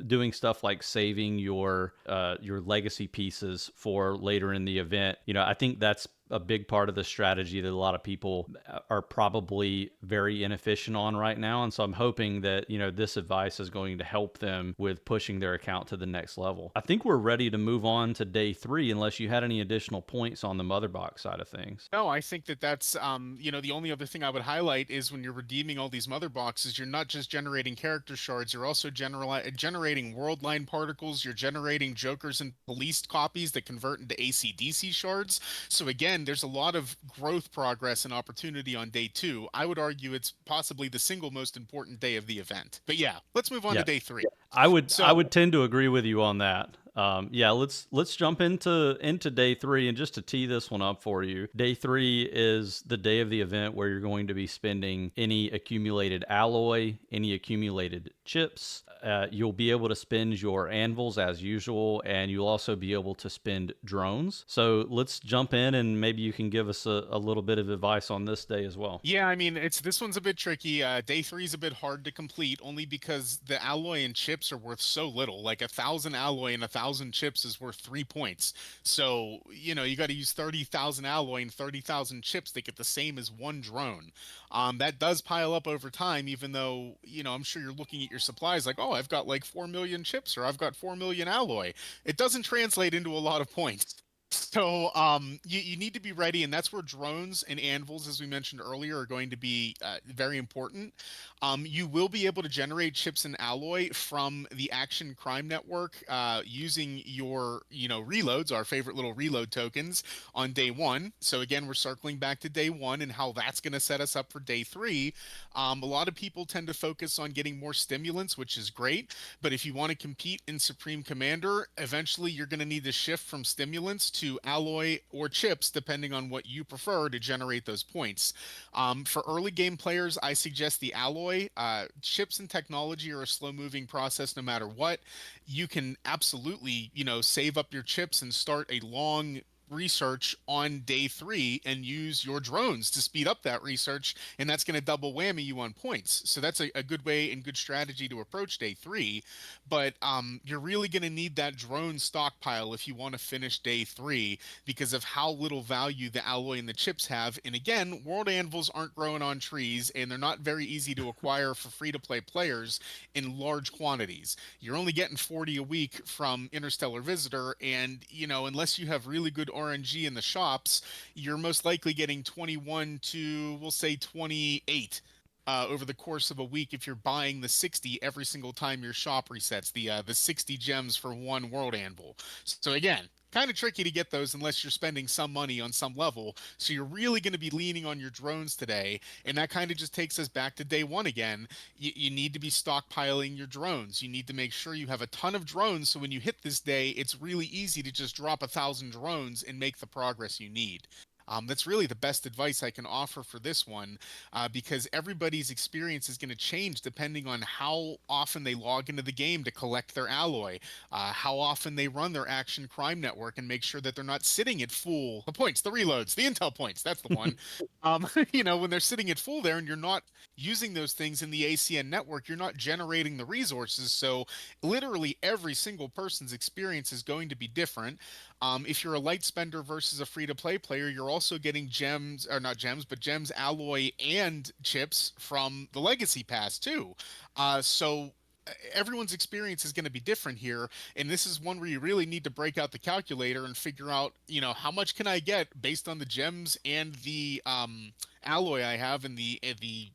doing stuff like saving your legacy pieces for later in the event. I think that's a big part of the strategy that a lot of people are probably very inefficient on right now. And so I'm hoping that, this advice is going to help them with pushing their account to the next level. I think we're ready to move on to day 3, unless you had any additional points on the mother box side of things. No, I think that that's the only other thing I would highlight is when you're redeeming all these mother boxes, you're not just generating character shards, you're also generating world line particles, you're generating jokers and policed copies that convert into ACDC shards. So again, there's a lot of growth progress and opportunity on day 2. I would argue it's possibly the single most important day of the event. But yeah, let's move on to Yeah. day 3. I would So tend to agree with you on that. Yeah, let's jump into day 3, and just to tee this one up for you, day 3 is the day of the event where you're going to be spending any accumulated alloy, any accumulated chips. You'll be able to spend your anvils as usual, and you'll also be able to spend drones. So let's jump in, and maybe you can give us a little bit of advice on this day as well. yeah, I mean, it's this one's a bit tricky. Day 3 is a bit hard to complete, only because the alloy and chips are worth so little. Like 1,000 alloy and 1,000 chips is worth 3 points. So you got to use 30,000 alloy and 30,000 chips to get the same as one drone. That does pile up over time, even though I'm sure you're looking at your supplies like, oh, I've got like 4 million chips or I've got 4 million alloy. It doesn't translate into a lot of points. So you need to be ready, and that's where drones and anvils, as we mentioned earlier, are going to be very important. You will be able to generate chips and alloy from the Action Crime Network using your reloads, our favorite little reload tokens, on day 1. So again, we're circling back to day 1 and how that's going to set us up for day 3. A lot of people tend to focus on getting more stimulants, which is great, but if you want to compete in Supreme Commander, eventually you're going to need to shift from stimulants to alloy or chips, depending on what you prefer to generate those points. For early game players, I suggest the alloy. Chips and technology are a slow moving process no matter what. You can absolutely, save up your chips and start a long research on day 3 and use your drones to speed up that research, and that's going to double whammy you on points. So that's a good way and good strategy to approach day 3. But you're really going to need that drone stockpile if you want to finish day 3, because of how little value the alloy and the chips have. And again, world anvils aren't growing on trees, and they're not very easy to acquire for free to play players in large quantities. You're only getting 40 a week from Interstellar Visitor, and unless you have really good RNG in the shops, you're most likely getting 21 to, we'll say, 28 over the course of a week if you're buying the 60 every single time your shop resets, the 60 gems for one world anvil. So again, kind of tricky to get those unless you're spending some money on some level. So you're really going to be leaning on your drones today, and that kind of just takes us back to day 1 again. You need to be stockpiling your drones. You need to make sure you have a ton of drones, so when you hit this day, it's really easy to just drop 1,000 drones and make the progress you need. That's really the best advice I can offer for this one, because everybody's experience is going to change depending on how often they log into the game to collect their alloy, how often they run their Action Crime Network and make sure that they're not sitting at full the points, the reloads, the intel points. That's the one. When they're sitting at full there and you're not using those things in the ACN network, you're not generating the resources. So literally every single person's experience is going to be different. If you're a light spender versus a free to play player, you're also getting gems, or not gems, but gems, alloy, and chips from the Legacy Pass too. So everyone's experience is going to be different here, and this is one where you really need to break out the calculator and figure out, how much can I get based on the gems and the alloy I have and the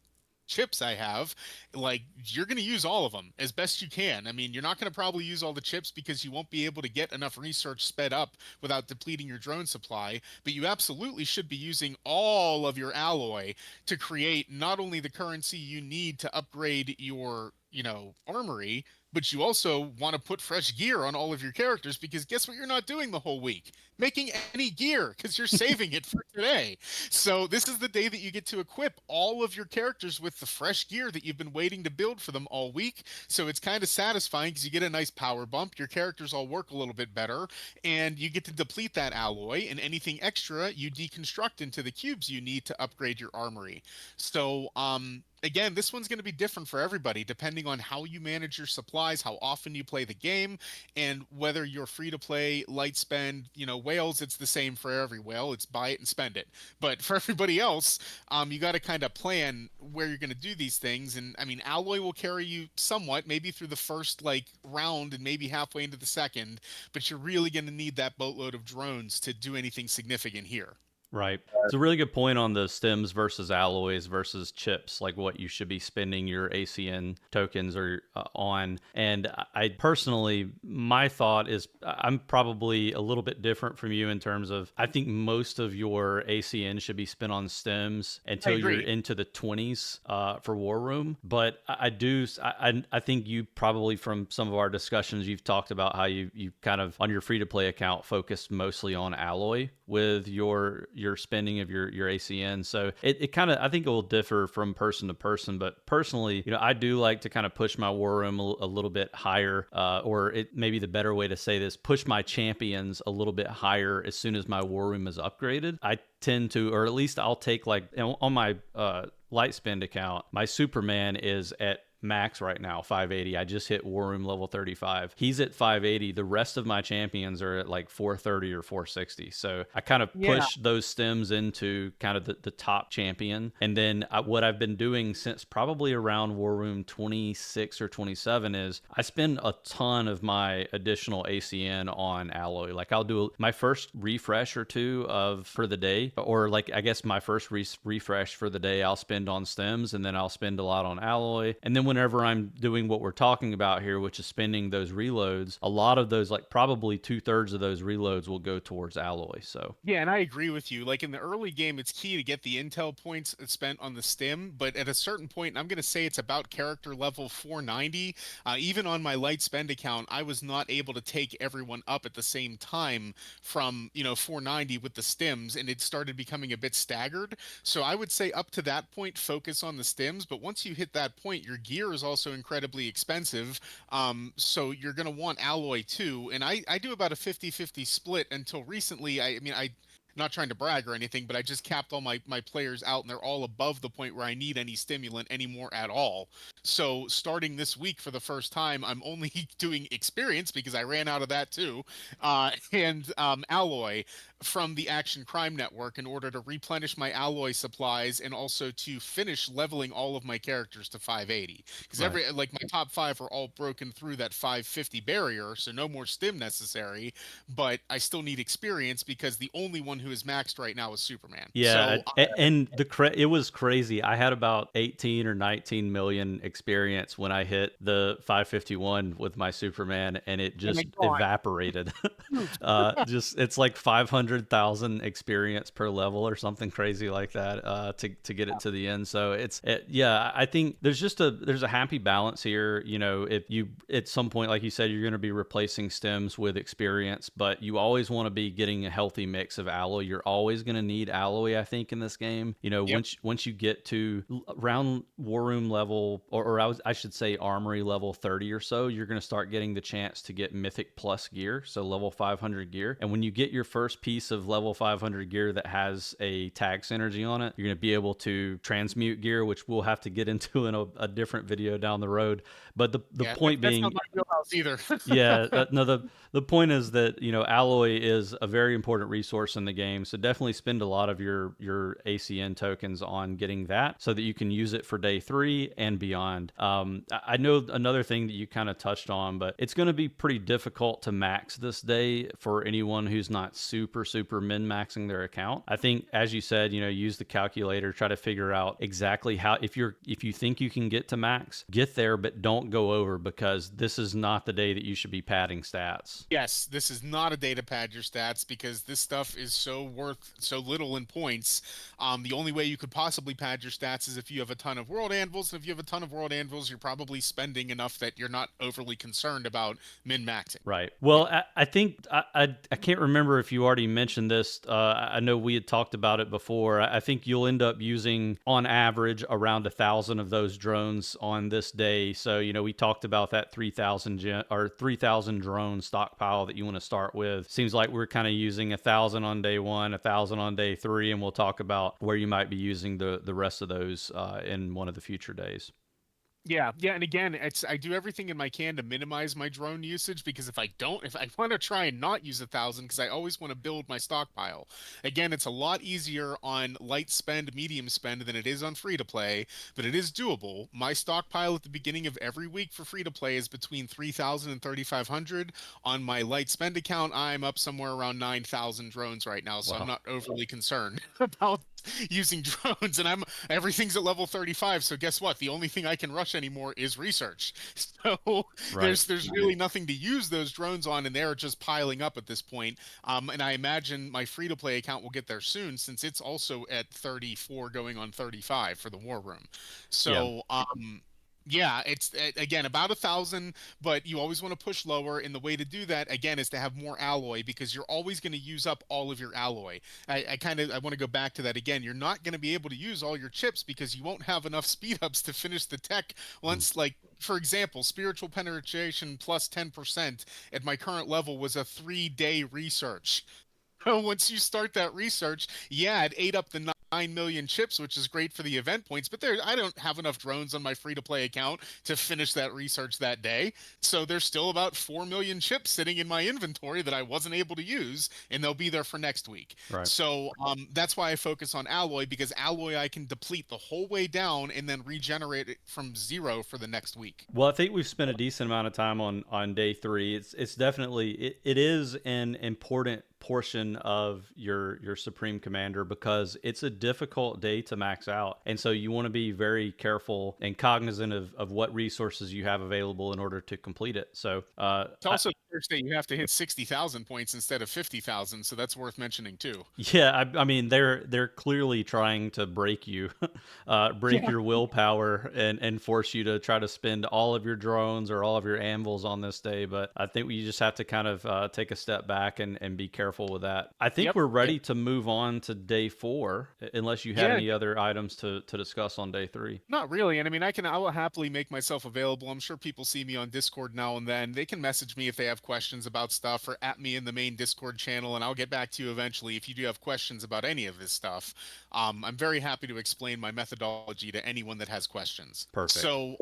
chips I have. Like, you're going to use all of them as best you can. I mean, you're not going to probably use all the chips because you won't be able to get enough research sped up without depleting your drone supply, but you absolutely should be using all of your alloy to create not only the currency you need to upgrade your, armory, but you also want to put fresh gear on all of your characters, because guess what you're not doing the whole week? Making any gear, because you're saving it for today. So this is the day that you get to equip all of your characters with the fresh gear that you've been waiting to build for them all week. So it's kind of satisfying because you get a nice power bump. Your characters all work a little bit better, and you get to deplete that alloy, and anything extra you deconstruct into the cubes you need to upgrade your armory. So, again, this one's going to be different for everybody depending on how you manage your supplies, how often you play the game, and whether you're free to play, light spend, whales. It's the same for every whale. It's buy it and spend it. But for everybody else, you got to kind of plan where you're going to do these things. And I mean, alloy will carry you somewhat, maybe through the first like round and maybe halfway into the second, but you're really going to need that boatload of drones to do anything significant here. Right. It's a really good point on the stems versus alloys versus chips, like what you should be spending your ACN tokens or on. And I personally, my thought is I'm probably a little bit different from you in terms of I think most of your ACN should be spent on stems until you're into the 20s for War Room. But I think you probably, from some of our discussions, you've talked about how you kind of on your free to play account focused mostly on alloy with your spending of your ACN. So it kind of, I think it will differ from person to person, but personally, I do like to kind of push my war room a little bit higher, or it maybe the better way to say this, push my champions a little bit higher as soon as my war room is upgraded. I tend to, or at least I'll take like on my light spend account, my Superman is at max right now, 580. I just hit War Room level 35. He's at 580. The rest of my champions are at like 430 or 460. So I kind of push those stems into kind of the top champion. And then what I've been doing since probably around War Room 26 or 27 is I spend a ton of my additional ACN on alloy. Like I'll do my first refresh or two for the day, or like I guess my first refresh for the day I'll spend on stems, and then I'll spend a lot on alloy. And then whenever I'm doing what we're talking about here, which is spending those reloads, a lot of those, like probably 2/3 of those reloads will go towards alloy. So yeah, and I agree with you. Like in the early game, it's key to get the intel points spent on the stim, but at a certain point, and I'm going to say it's about character level 490. Even on my light spend account, I was not able to take everyone up at the same time from 490 with the stims, and it started becoming a bit staggered. So I would say up to that point, focus on the stims. But once you hit that point, your gear is also incredibly expensive. So you're going to want alloy too. And I do about a 50-50 split until recently. I mean, I not trying to brag or anything, but I just capped all my players out, and they're all above the point where I need any stimulant anymore at all. So starting this week for the first time, I'm only doing experience because I ran out of that too, and alloy from the Action Crime Network in order to replenish my alloy supplies and also to finish leveling all of my characters to 580. Because like my top 5 are all broken through that 550 barrier, so no more stim necessary, but I still need experience because the only one who is maxed right now is Superman. yeah, So and it was crazy. I had about 18 or 19 million experience when I hit the 551 with my Superman, and it just evaporated. Just it's like 500,000 experience per level or something crazy like that to get it to the end. So yeah, I think there's a happy balance here. If you at some point, like you said, you're going to be replacing stems with experience, but you always want to be getting a healthy mix of alloy. You're always going to need alloy, I think, in this game. Once you get to around War Room level, or I should say Armory level 30 or so, you're going to start getting the chance to get Mythic Plus gear, so level 500 gear. And when you get your first piece piece of level 500 gear that has a tag synergy on it. You're going to be able to transmute gear, which we'll have to get into in a different video down the road. But the Yeah, point that's not being, my wheelhouse either. yeah, no, the point is that, alloy is a very important resource in the game. So definitely spend a lot of your ACN tokens on getting that so that you can use it for day 3 and beyond. I know another thing that you kind of touched on, but it's going to be pretty difficult to max this day for anyone who's not super min maxing their account. I think, as you said, use the calculator, try to figure out exactly how, if you think you can get to max, get there, but don't go over, because this is not the day that you should be padding stats. Yes, this is not a day to pad your stats because this stuff is so worth so little in points. The only way you could possibly pad your stats is if you have a ton of world anvils. And if you have a ton of world anvils, you're probably spending enough that you're not overly concerned about min-maxing. Right. Well, I think I can't remember if you already mentioned this. I know we had talked about it before. I think you'll end up using, on average, around 1,000 of those drones on this day. So we talked about that 3,000 drone stockpile that you want to start with. Seems like we're kind of using 1,000 on day 1, 1,000 on day 3, and we'll talk about where you might be using the rest of those in one of the future days. Yeah, yeah, and again, I do everything in my can to minimize my drone usage because if I want to try and not use 1,000 because I always want to build my stockpile. Again, it's a lot easier on light spend, medium spend than it is on free to play, but it is doable. My stockpile at the beginning of every week for free to play is between 3,000 and 3,500. On my light spend account, I'm up somewhere around 9,000 drones right now, so I'm Wow. not overly concerned about using drones, and everything's at level 35. So guess what? The only thing I can rush anymore is research. So Right. there's really nothing to use those drones on, and they're just piling up at this point. And I imagine my free to play account will get there soon, since it's also at 34 going on 35 for the war room. Yeah. So yeah, it's again about 1,000, but you always want to push lower. And the way to do that again is to have more alloy, because you're always going to use up all of your alloy. I want to go back to that again. You're not going to be able to use all your chips because you won't have enough speed ups to finish the tech Mm. once, like, for example, spiritual penetration plus 10% at my current level was a 3-day research. Once you start that research, yeah, it ate up the 9 million chips, which is great for the event points, but I don't have enough drones on my free to play account to finish that research that day. So there's still about 4 million chips sitting in my inventory that I wasn't able to use, and they'll be there for next week. Right. So that's why I focus on alloy, because alloy I can deplete the whole way down and then regenerate it from 0 for the next week. Well, I think we've spent a decent amount of time on day 3. It's definitely, it is an important portion of your supreme commander, because it's a difficult day to max out, and so you want to be very careful and cognizant of what resources you have available in order to complete it. So It's also the first day you have to hit 60,000 points instead of 50,000, so that's worth mentioning too. yeah, I mean, they're clearly trying to break you, break Yeah. your willpower, and force you to try to spend all of your drones or all of your anvils on this day. But I think we just have to kind of take a step back and be careful with that. I think Yep. we're Yep. ready to move on to day 4, unless you had Yeah, any other items to discuss on day 3. not really. And I mean, I will happily make myself available. I'm sure people see me on Discord now and then. They can message me if they have questions about stuff, or at me in the main Discord channel, and I'll get back to you eventually if you do have questions about any of this stuff. I'm very happy to explain my methodology to anyone that has questions. Perfect. So,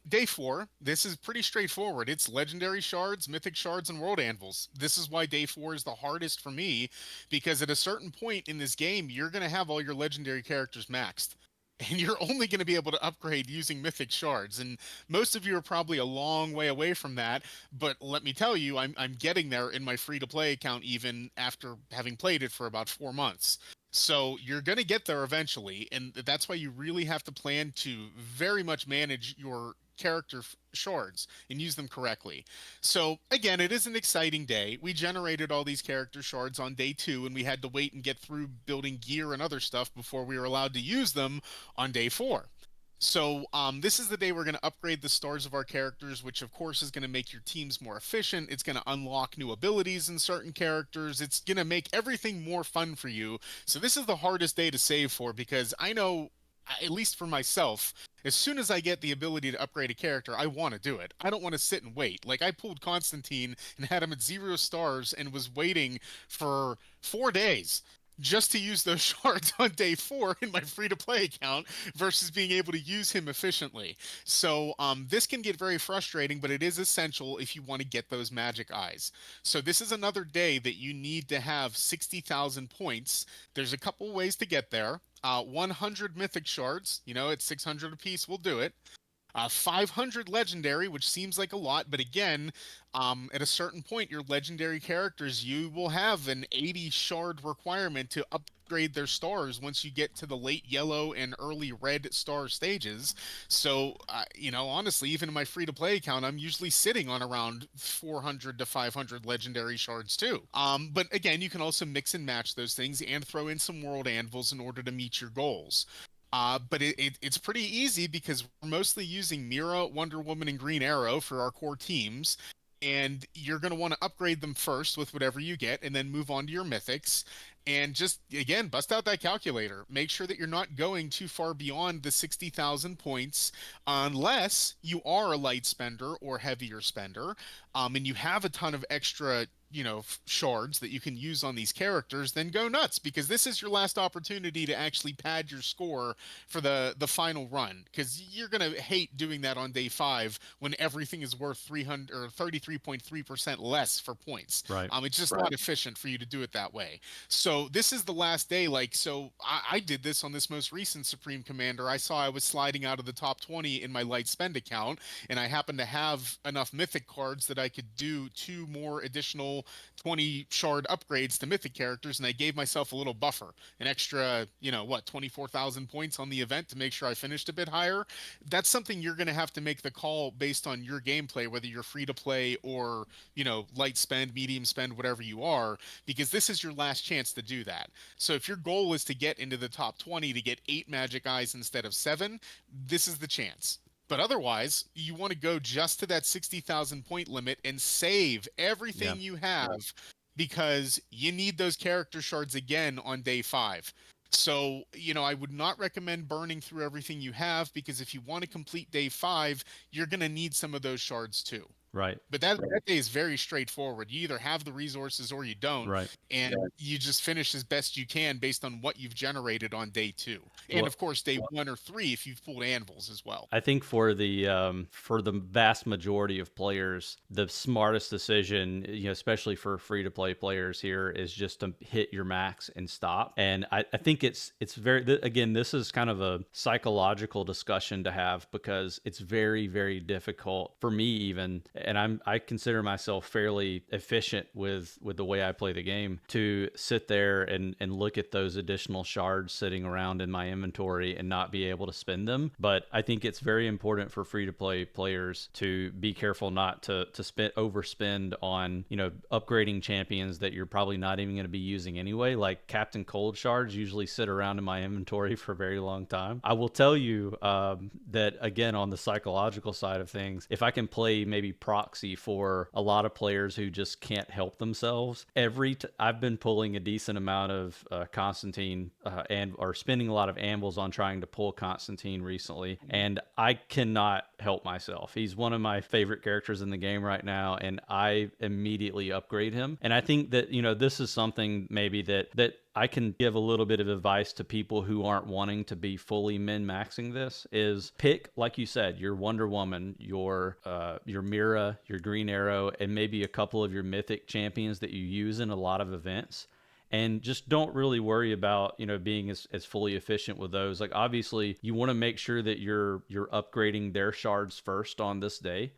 day 4, this is pretty straightforward. It's legendary shards, mythic shards, and world anvils. This is why day 4 is the hardest for me, because at a certain point in this game, you're going to have all your legendary characters maxed, and you're only going to be able to upgrade using mythic shards. And most of you are probably a long way away from that, but let me tell you, I'm getting there in my free to play account, even after having played it for about 4 months. So you're going to get there eventually, and that's why you really have to plan to very much manage your character shards and use them correctly. So again, it is an exciting day. We generated all these character shards on day 2, and we had to wait and get through building gear and other stuff before we were allowed to use them on day 4. So this is the day we're going to upgrade the stars of our characters, which of course is going to make your teams more efficient. It's going to unlock new abilities in certain characters. It's going to make everything more fun for you. So this is the hardest day to save for, because I know at least for myself, as soon as I get the ability to upgrade a character, I want to do it. I don't want to sit and wait. Like I pulled Constantine and had him at 0 stars and was waiting for 4 days just to use those shards on day 4 in my free to play account versus being able to use him efficiently. So this can get very frustrating, but it is essential if you want to get those magic eyes. So this is another day that you need to have 60,000 points. There's a couple ways to get there. 100 mythic shards, it's 600 apiece, we'll do it. 500 legendary, which seems like a lot, but again, at a certain point, your legendary characters, you will have an 80 shard requirement to upgrade their stars once you get to the late yellow and early red star stages. So, honestly, even in my free to play account, I'm usually sitting on around 400 to 500 legendary shards too. But again, you can also mix and match those things and throw in some world anvils in order to meet your goals. But it's pretty easy because we're mostly using Mira, Wonder Woman, and Green Arrow for our core teams. And you're going to want to upgrade them first with whatever you get and then move on to your mythics. And just, again, bust out that calculator. Make sure that you're not going too far beyond the 60,000 points unless you are a light spender or heavier spender. And you have a ton of extra shards that you can use on these characters, then go nuts, because this is your last opportunity to actually pad your score for the final run, because you're going to hate doing that on day 5 when everything is worth 300 or 33.3% less for points. Right. It's just not efficient for you to do it that way. So this is the last day. I did this on this most recent Supreme Commander. I saw I was sliding out of the top 20 in my light spend account, and I happened to have enough mythic cards that I could do 2 more additional 20 shard upgrades to mythic characters, and I gave myself a little buffer, an extra 24,000 points on the event to make sure I finished a bit higher. That's something you're going to have to make the call based on your gameplay, whether you're free to play or light spend, medium spend, whatever you are, because this is your last chance to do that. So if your goal is to get into the top 20 to get 8 magic eyes instead of 7, this is the chance. But otherwise, you want to go just to that 60,000 point limit and save everything you have, because you need those character shards again on day 5. So, I would not recommend burning through everything you have, because if you want to complete day 5, you're going to need some of those shards too. Right. But that day is very straightforward. You either have the resources or you don't. Right. And you just finish as best you can based on what you've generated on day 2. And of course, day 1 or 3 if you've pulled anvils as well. I think for the vast majority of players, the smartest decision, especially for free to play players here, is just to hit your max and stop. And I think it's very, again, this is kind of a psychological discussion to have, because it's very, very difficult for me even, and I consider myself fairly efficient with the way I play the game, to sit there and look at those additional shards sitting around in my inventory and not be able to spend them. But I think it's very important for free to play players to be careful not to overspend on upgrading champions that you're probably not even going to be using anyway. Like Captain Cold shards usually sit around in my inventory for a very long time. I will tell you that, again, on the psychological side of things, if I can play maybe proxy for a lot of players who just can't help themselves, I've been pulling a decent amount of Constantine or spending a lot of anvils on trying to pull Constantine recently, and I cannot help myself. He's one of my favorite characters in the game right now, and I immediately upgrade him. And I think that this is something maybe that I can give a little bit of advice to people who aren't wanting to be fully min-maxing this, is pick, like you said, your Wonder Woman, your Mira, your Green Arrow, and maybe a couple of your mythic champions that you use in a lot of events. And just don't really worry about being as fully efficient with those. Like, obviously you want to make sure that you're upgrading their shards first on this day.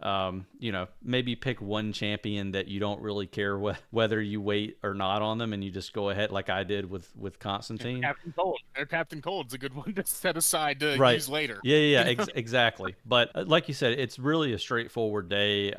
Maybe pick one champion that you don't really care whether you wait or not on them, and you just go ahead, like I did with Constantine. Captain Cold. Captain Cold's a good one to set aside to use later. Yeah, exactly. But like you said, it's really a straightforward day.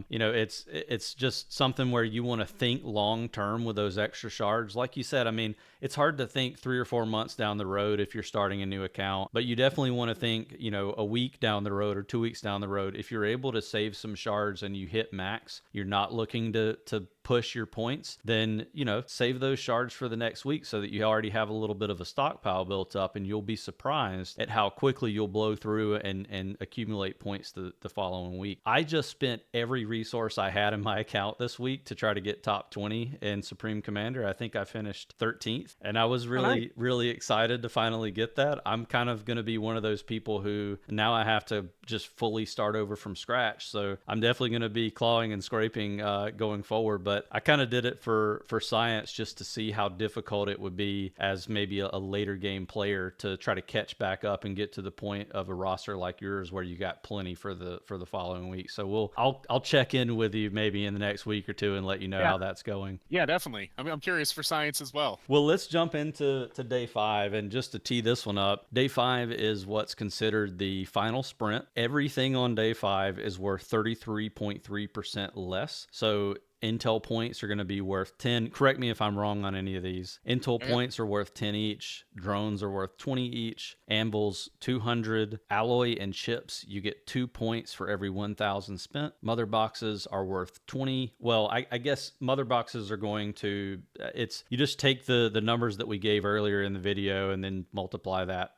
It's just something where you want to think long term with those extra shards. Like like you said, I mean, it's hard to think 3 or 4 months down the road if you're starting a new account, but you definitely want to think, a week down the road or 2 weeks down the road. If you're able to save some shards and you hit max, you're not looking to push your points, then save those shards for the next week so that you already have a little bit of a stockpile built up, and you'll be surprised at how quickly you'll blow through and accumulate points the following week. I just spent every resource I had in my account this week to try to get top 20 in Supreme Commander. I think I finished 13th, and I was really excited to finally get that. I'm kind of going to be one of those people who now I have to just fully start over from scratch, so I'm definitely going to be clawing and scraping going forward. But I kind of did it for science, just to see how difficult it would be as maybe a later game player to try to catch back up and get to the point of a roster like yours where you got plenty for the following week. So I'll check in with you maybe in the next week or two and let you know how that's going. Yeah, definitely. I mean, I'm curious for science as well. Well, let's jump into day 5, and just to tee this one up, day 5 is what's considered the final sprint. Everything on day 5 is worth 33.3% less. So Intel points are going to be worth 10. Correct me if I'm wrong on any of these. Intel points are worth 10 each. Drones are worth 20 each. Anvils, 200. Alloy and chips, you get 2 points for every 1,000 spent. Mother boxes are worth 20. Well, I guess mother boxes are going to, you just take the numbers that we gave earlier in the video and then multiply that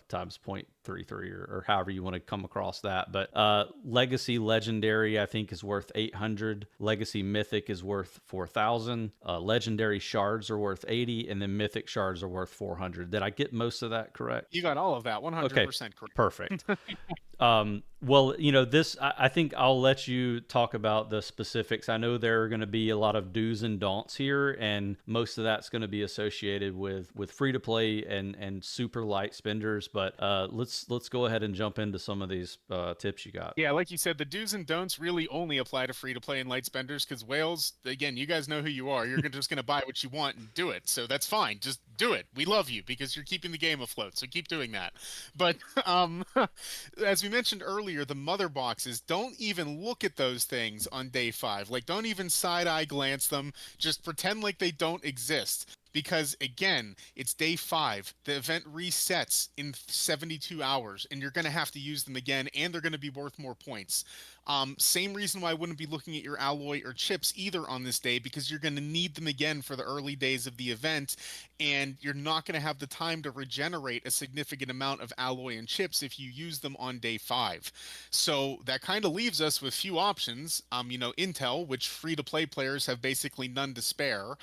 times 0.33 or however you want to come across that. But Legacy Legendary, I think, is worth 800. Legacy Mythic is worth 4,000. Legendary shards are worth 80, and then Mythic shards are worth 400. Did I get most of that correct? You got all of that, 100% okay, correct. Perfect. Well, this, I think I'll let you talk about the specifics. I know there are going to be a lot of do's and don'ts here, and most of that's going to be associated with free to play and super light spenders. But let's go ahead and jump into some of these tips you got. Yeah, like you said, the do's and don'ts really only apply to free to play and light spenders, because whales, again, you guys know who you are. You're just going to buy what you want and do it. So that's fine. Just do it. We love you because you're keeping the game afloat. So keep doing that. But as we mentioned earlier, the mother boxes, don't even look at those things on day 5. Like, don't even side-eye glance them. Just pretend like they don't exist. Because again, it's day 5. The event resets in 72 hours, and you're going to have to use them again, and they're going to be worth more points. Same reason why I wouldn't be looking at your alloy or chips either on this day, because you're going to need them again for the early days of the event, and you're not going to have the time to regenerate a significant amount of alloy and chips if you use them on day 5. So that kind of leaves us with few options. Intel, which free-to-play players have basically none to spare.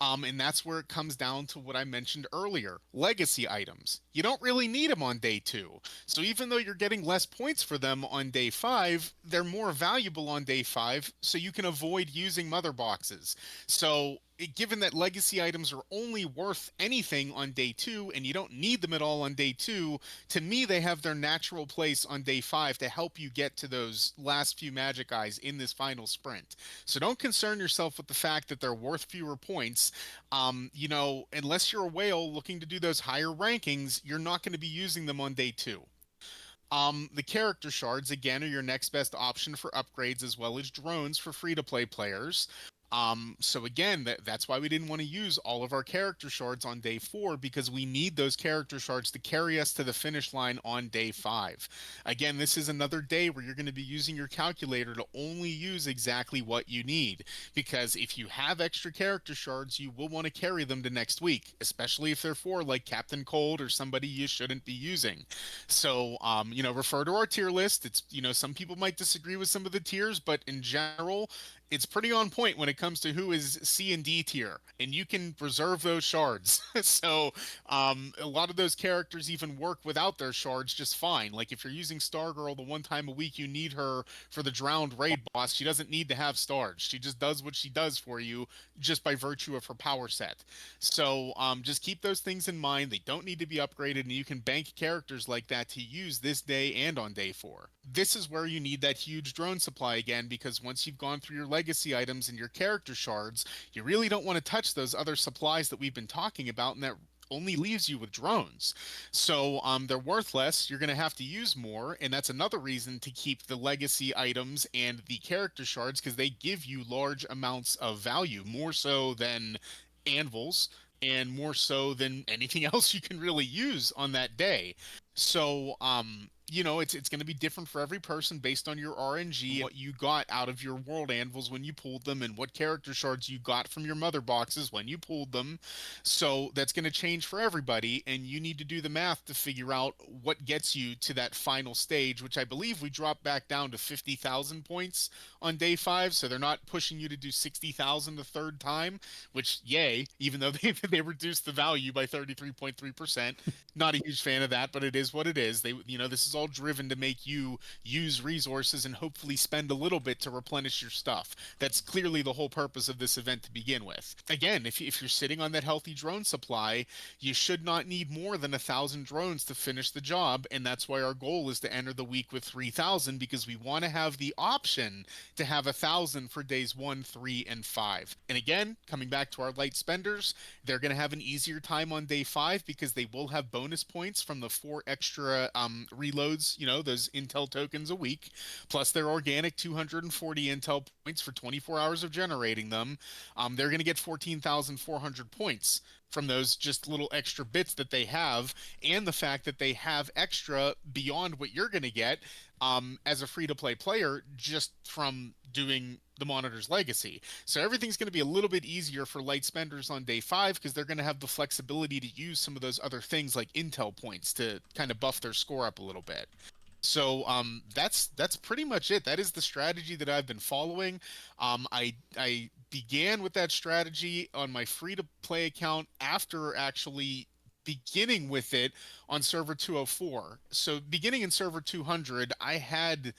And that's where it comes down to what I mentioned earlier. Legacy items. You don't really need them on day 2. So even though you're getting less points for them on day 5, they're more valuable on day 5, so you can avoid using mother boxes. So given that legacy items are only worth anything on day 2 and you don't need them at all on day 2, to me they have their natural place on day 5 to help you get to those last few magic eyes in this final sprint. So don't concern yourself with the fact that they're worth fewer points. Unless you're a whale looking to do those higher rankings, you're not going to be using them on day 2. The character shards, again, are your next best option for upgrades, as well as drones for free-to-play players. So again, that's why we didn't want to use all of our character shards on day 4, because we need those character shards to carry us to the finish line on day 5. Again, this is another day where you're going to be using your calculator to only use exactly what you need, because if you have extra character shards, you will want to carry them to next week, especially if they're for like Captain Cold or somebody you shouldn't be using. So, refer to our tier list. It's, some people might disagree with some of the tiers, but in general, it's pretty on point when it comes to who is C and D tier, and you can reserve those shards. So a lot of those characters even work without their shards just fine. Like if you're using Stargirl the one time a week you need her for the drowned raid boss, she doesn't need to have stars. She just does what she does for you just by virtue of her power set. So just keep those things in mind. They don't need to be upgraded, and you can bank characters like that to use this day and on day 4. This is where you need that huge drone supply again, because once you've gone through your legacy items and your character shards, you really don't want to touch those other supplies that we've been talking about, and that only leaves you with drones. So they're worth less. You're going to have to use more, and that's another reason to keep the legacy items and the character shards, because they give you large amounts of value, more so than anvils, and more so than anything else you can really use on that day. So, it's going to be different for every person based on your RNG, what you got out of your world anvils when you pulled them, and what character shards you got from your mother boxes when you pulled them. So that's going to change for everybody, and you need to do the math to figure out what gets you to that final stage, which I believe we dropped back down to 50,000 points on day 5. So they're not pushing you to do 60,000 the third time, which yay, even though they reduced the value by 33.3%. Not a huge fan of that, but it is what it is. This is all driven to make you use resources and hopefully spend a little bit to replenish your stuff. That's clearly the whole purpose of this event to begin with. Again, if you're sitting on that healthy drone supply, you should not need more than 1,000 drones to finish the job, and that's why our goal is to enter the week with 3,000, because we want to have the option to have 1,000 for days 1, 3, and 5. And again, coming back to our light spenders, they're going to have an easier time on day 5 because they will have bonus points from the 4 extra reloads, those intel tokens a week, plus their organic 240 intel points for 24 hours of generating them. They're going to get 14,400 points from those just little extra bits that they have, and the fact that they have extra beyond what you're going to get as a free-to-play player just from doing the Monitor's Legacy. So everything's going to be a little bit easier for light spenders on day 5 because they're going to have the flexibility to use some of those other things like intel points to kind of buff their score up a little bit. So that's pretty much it. That is the strategy that I've been following. I began with that strategy on my free to play account after actually beginning with it on server 204. So beginning in server 200, I had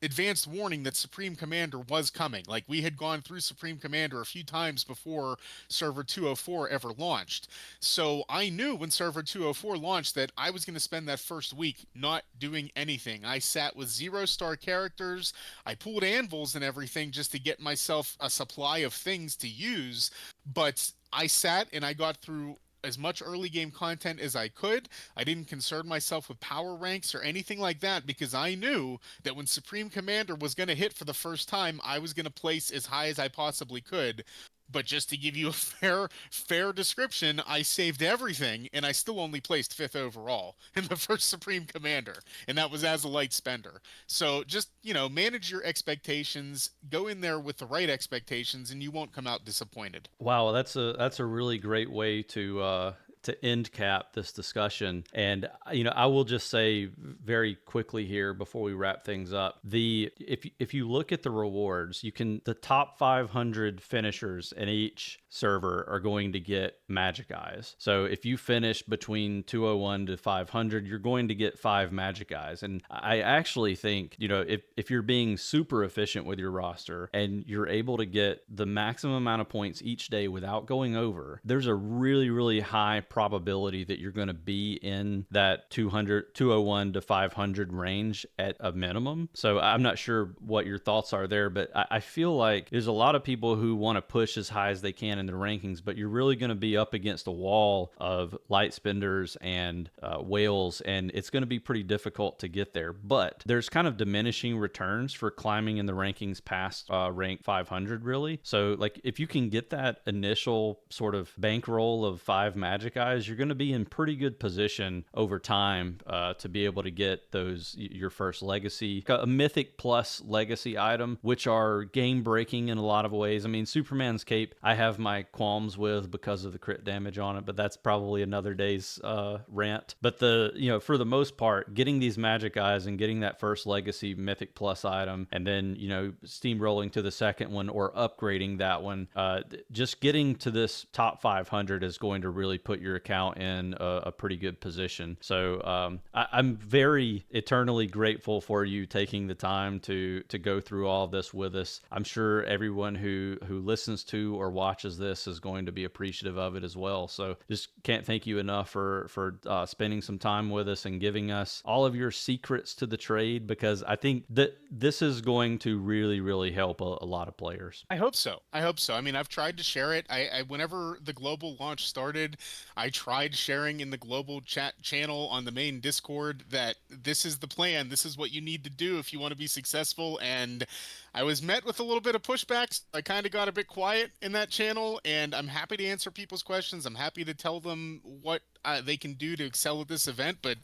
advanced warning that Supreme Commander was coming. Like, we had gone through Supreme Commander a few times before server 204 ever launched. So I knew when server 204 launched that I was going to spend that first week not doing anything. I sat with 0-star characters. I pulled anvils and everything just to get myself a supply of things to use. But I sat and I got through as much early game content as I could. I didn't concern myself with power ranks or anything like that because I knew that when Supreme Commander was going to hit for the first time, I was going to place as high as I possibly could. But just to give you a fair description, I saved everything and I still only placed 5th overall in the first Supreme Commander, and that was as a light spender. So just, manage your expectations, go in there with the right expectations, and you won't come out disappointed. Wow, that's a really great way to end cap this discussion. And I will just say very quickly here before we wrap things up, if you look at the rewards, the top 500 finishers in each server are going to get magic eyes. So if you finish between 201 to 500, you're going to get 5 magic eyes. And I actually think, if you're being super efficient with your roster and you're able to get the maximum amount of points each day without going over, there's a really, really high probability that you're going to be in that 201 to 500 range at a minimum. So I'm not sure what your thoughts are there, but I feel like there's a lot of people who want to push as high as they can in the rankings, but you're really going to be up against a wall of light spenders and whales, and it's going to be pretty difficult to get there. But there's kind of diminishing returns for climbing in the rankings past rank 500, really. So like if you can get that initial sort of bankroll of 5 magic eyes, you're going to be in pretty good position over time to be able to get your first legacy, a mythic plus legacy item, which are game breaking in a lot of ways. I mean, Superman's cape, I have my qualms with because of the crit damage on it, but that's probably another day's rant. But for the most part, getting these magic eyes and getting that first legacy mythic plus item, and then steamrolling to the second one or upgrading that one, just getting to this top 500 is going to really put your account in a pretty good position. So I'm very eternally grateful for you taking the time to go through all of this with us. I'm sure everyone who listens to or watches this is going to be appreciative of it as well. So just can't thank you enough for spending some time with us and giving us all of your secrets to the trade, because I think that this is going to really, really help a lot of players. I hope so. I mean, I've tried to share it. I whenever the global launch started, I tried sharing in the global chat channel on the main Discord that this is the plan, this is what you need to do if you want to be successful, and I was met with a little bit of pushbacks. I kind of got a bit quiet in that channel, and I'm happy to answer people's questions. I'm happy to tell them what they can do to excel at this event, but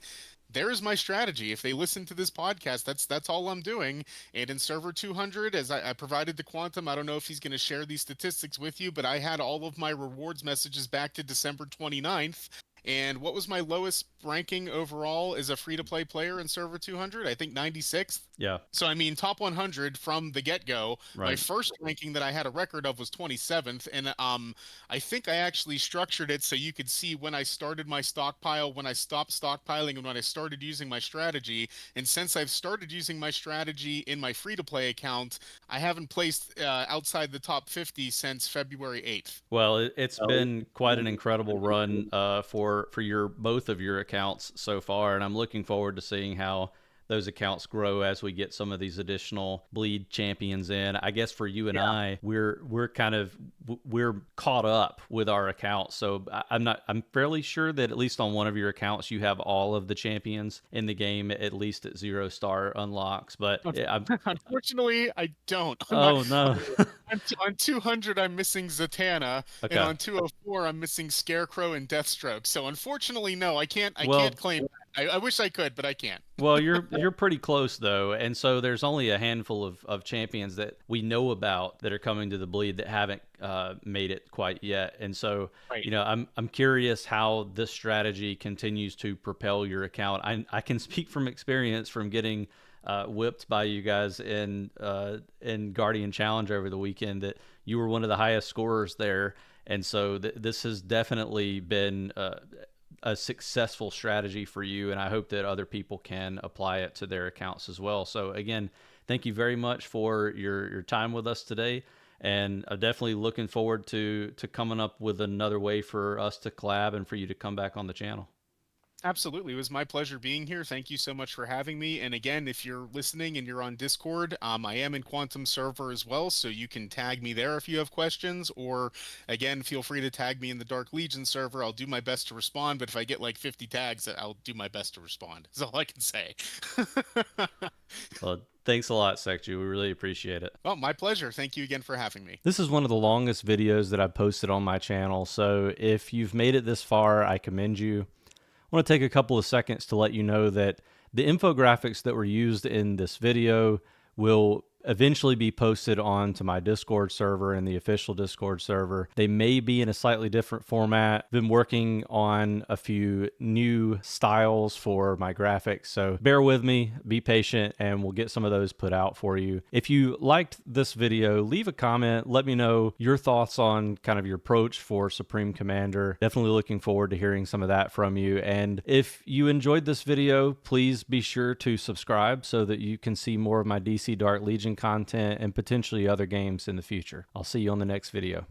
there's my strategy. If they listen to this podcast, that's all I'm doing. And in server 200, as I provided to Quantum, I don't know if he's going to share these statistics with you, but I had all of my rewards messages back to December 29th. And what was my lowest ranking overall as a free-to-play player in server 200? I think 96th. Yeah. So I mean, top 100 from the get-go. My Right. first ranking that I had a record of was 27th, and I think I actually structured it so you could see when I started my stockpile, when I stopped stockpiling, and when I started using my strategy. And since I've started using my strategy in my free-to-play account, I haven't placed outside the top 50 since February 8th. Well, it's been quite an incredible run for your both of your accounts so far, and I'm looking forward to seeing how those accounts grow as we get some of these additional bleed champions in. I guess for you and I, we're kind of we're caught up with our accounts. So I'm fairly sure that at least on one of your accounts you have all of the champions in the game, at least at 0-star unlocks. But Unfortunately, I don't. Oh no. On 200, I'm missing Zatanna, Okay. and on 204, I'm missing Scarecrow and Deathstroke. So unfortunately, no, I can't. I Well- can't claim. I wish I could, but I can't. Well, you're pretty close though, and so there's only a handful of champions that we know about that are coming to the bleed that haven't made it quite yet. And so, Right. you know, I'm curious how this strategy continues to propel your account. I can speak from experience from getting whipped by you guys in Guardian Challenge over the weekend that you were one of the highest scorers there, and so this has definitely been a successful strategy for you, and I hope that other people can apply it to their accounts as well. So again, thank you very much for your time with us today, and I'm definitely looking forward to coming up with another way for us to collab and for you to come back on the channel. Absolutely. It was my pleasure being here. Thank you so much for having me. And again, if you're listening and you're on Discord, I am in Quantum server as well, so you can tag me there if you have questions, or again, feel free to tag me in the Dark Legion server. I'll do my best to respond, but if I get like 50 tags, I'll do my best to respond. That's all I can say. Well, thanks a lot, Secju. We really appreciate it. Well, my pleasure. Thank you again for having me. This is one of the longest videos that I've posted on my channel, so if you've made it this far, I commend you. I want to take a couple of seconds to let you know that the infographics that were used in this video will eventually be posted onto my Discord server and the official Discord server. They may be in a slightly different format. Been working on a few new styles for my graphics, so bear with me, be patient, and we'll get some of those put out for you. If you liked this video, leave a comment, let me know your thoughts on kind of your approach for Supreme Commander. Definitely looking forward to hearing some of that from you. And if you enjoyed this video, please be sure to subscribe so that you can see more of my DC Dark Legion content and potentially other games in the future. I'll see you on the next video.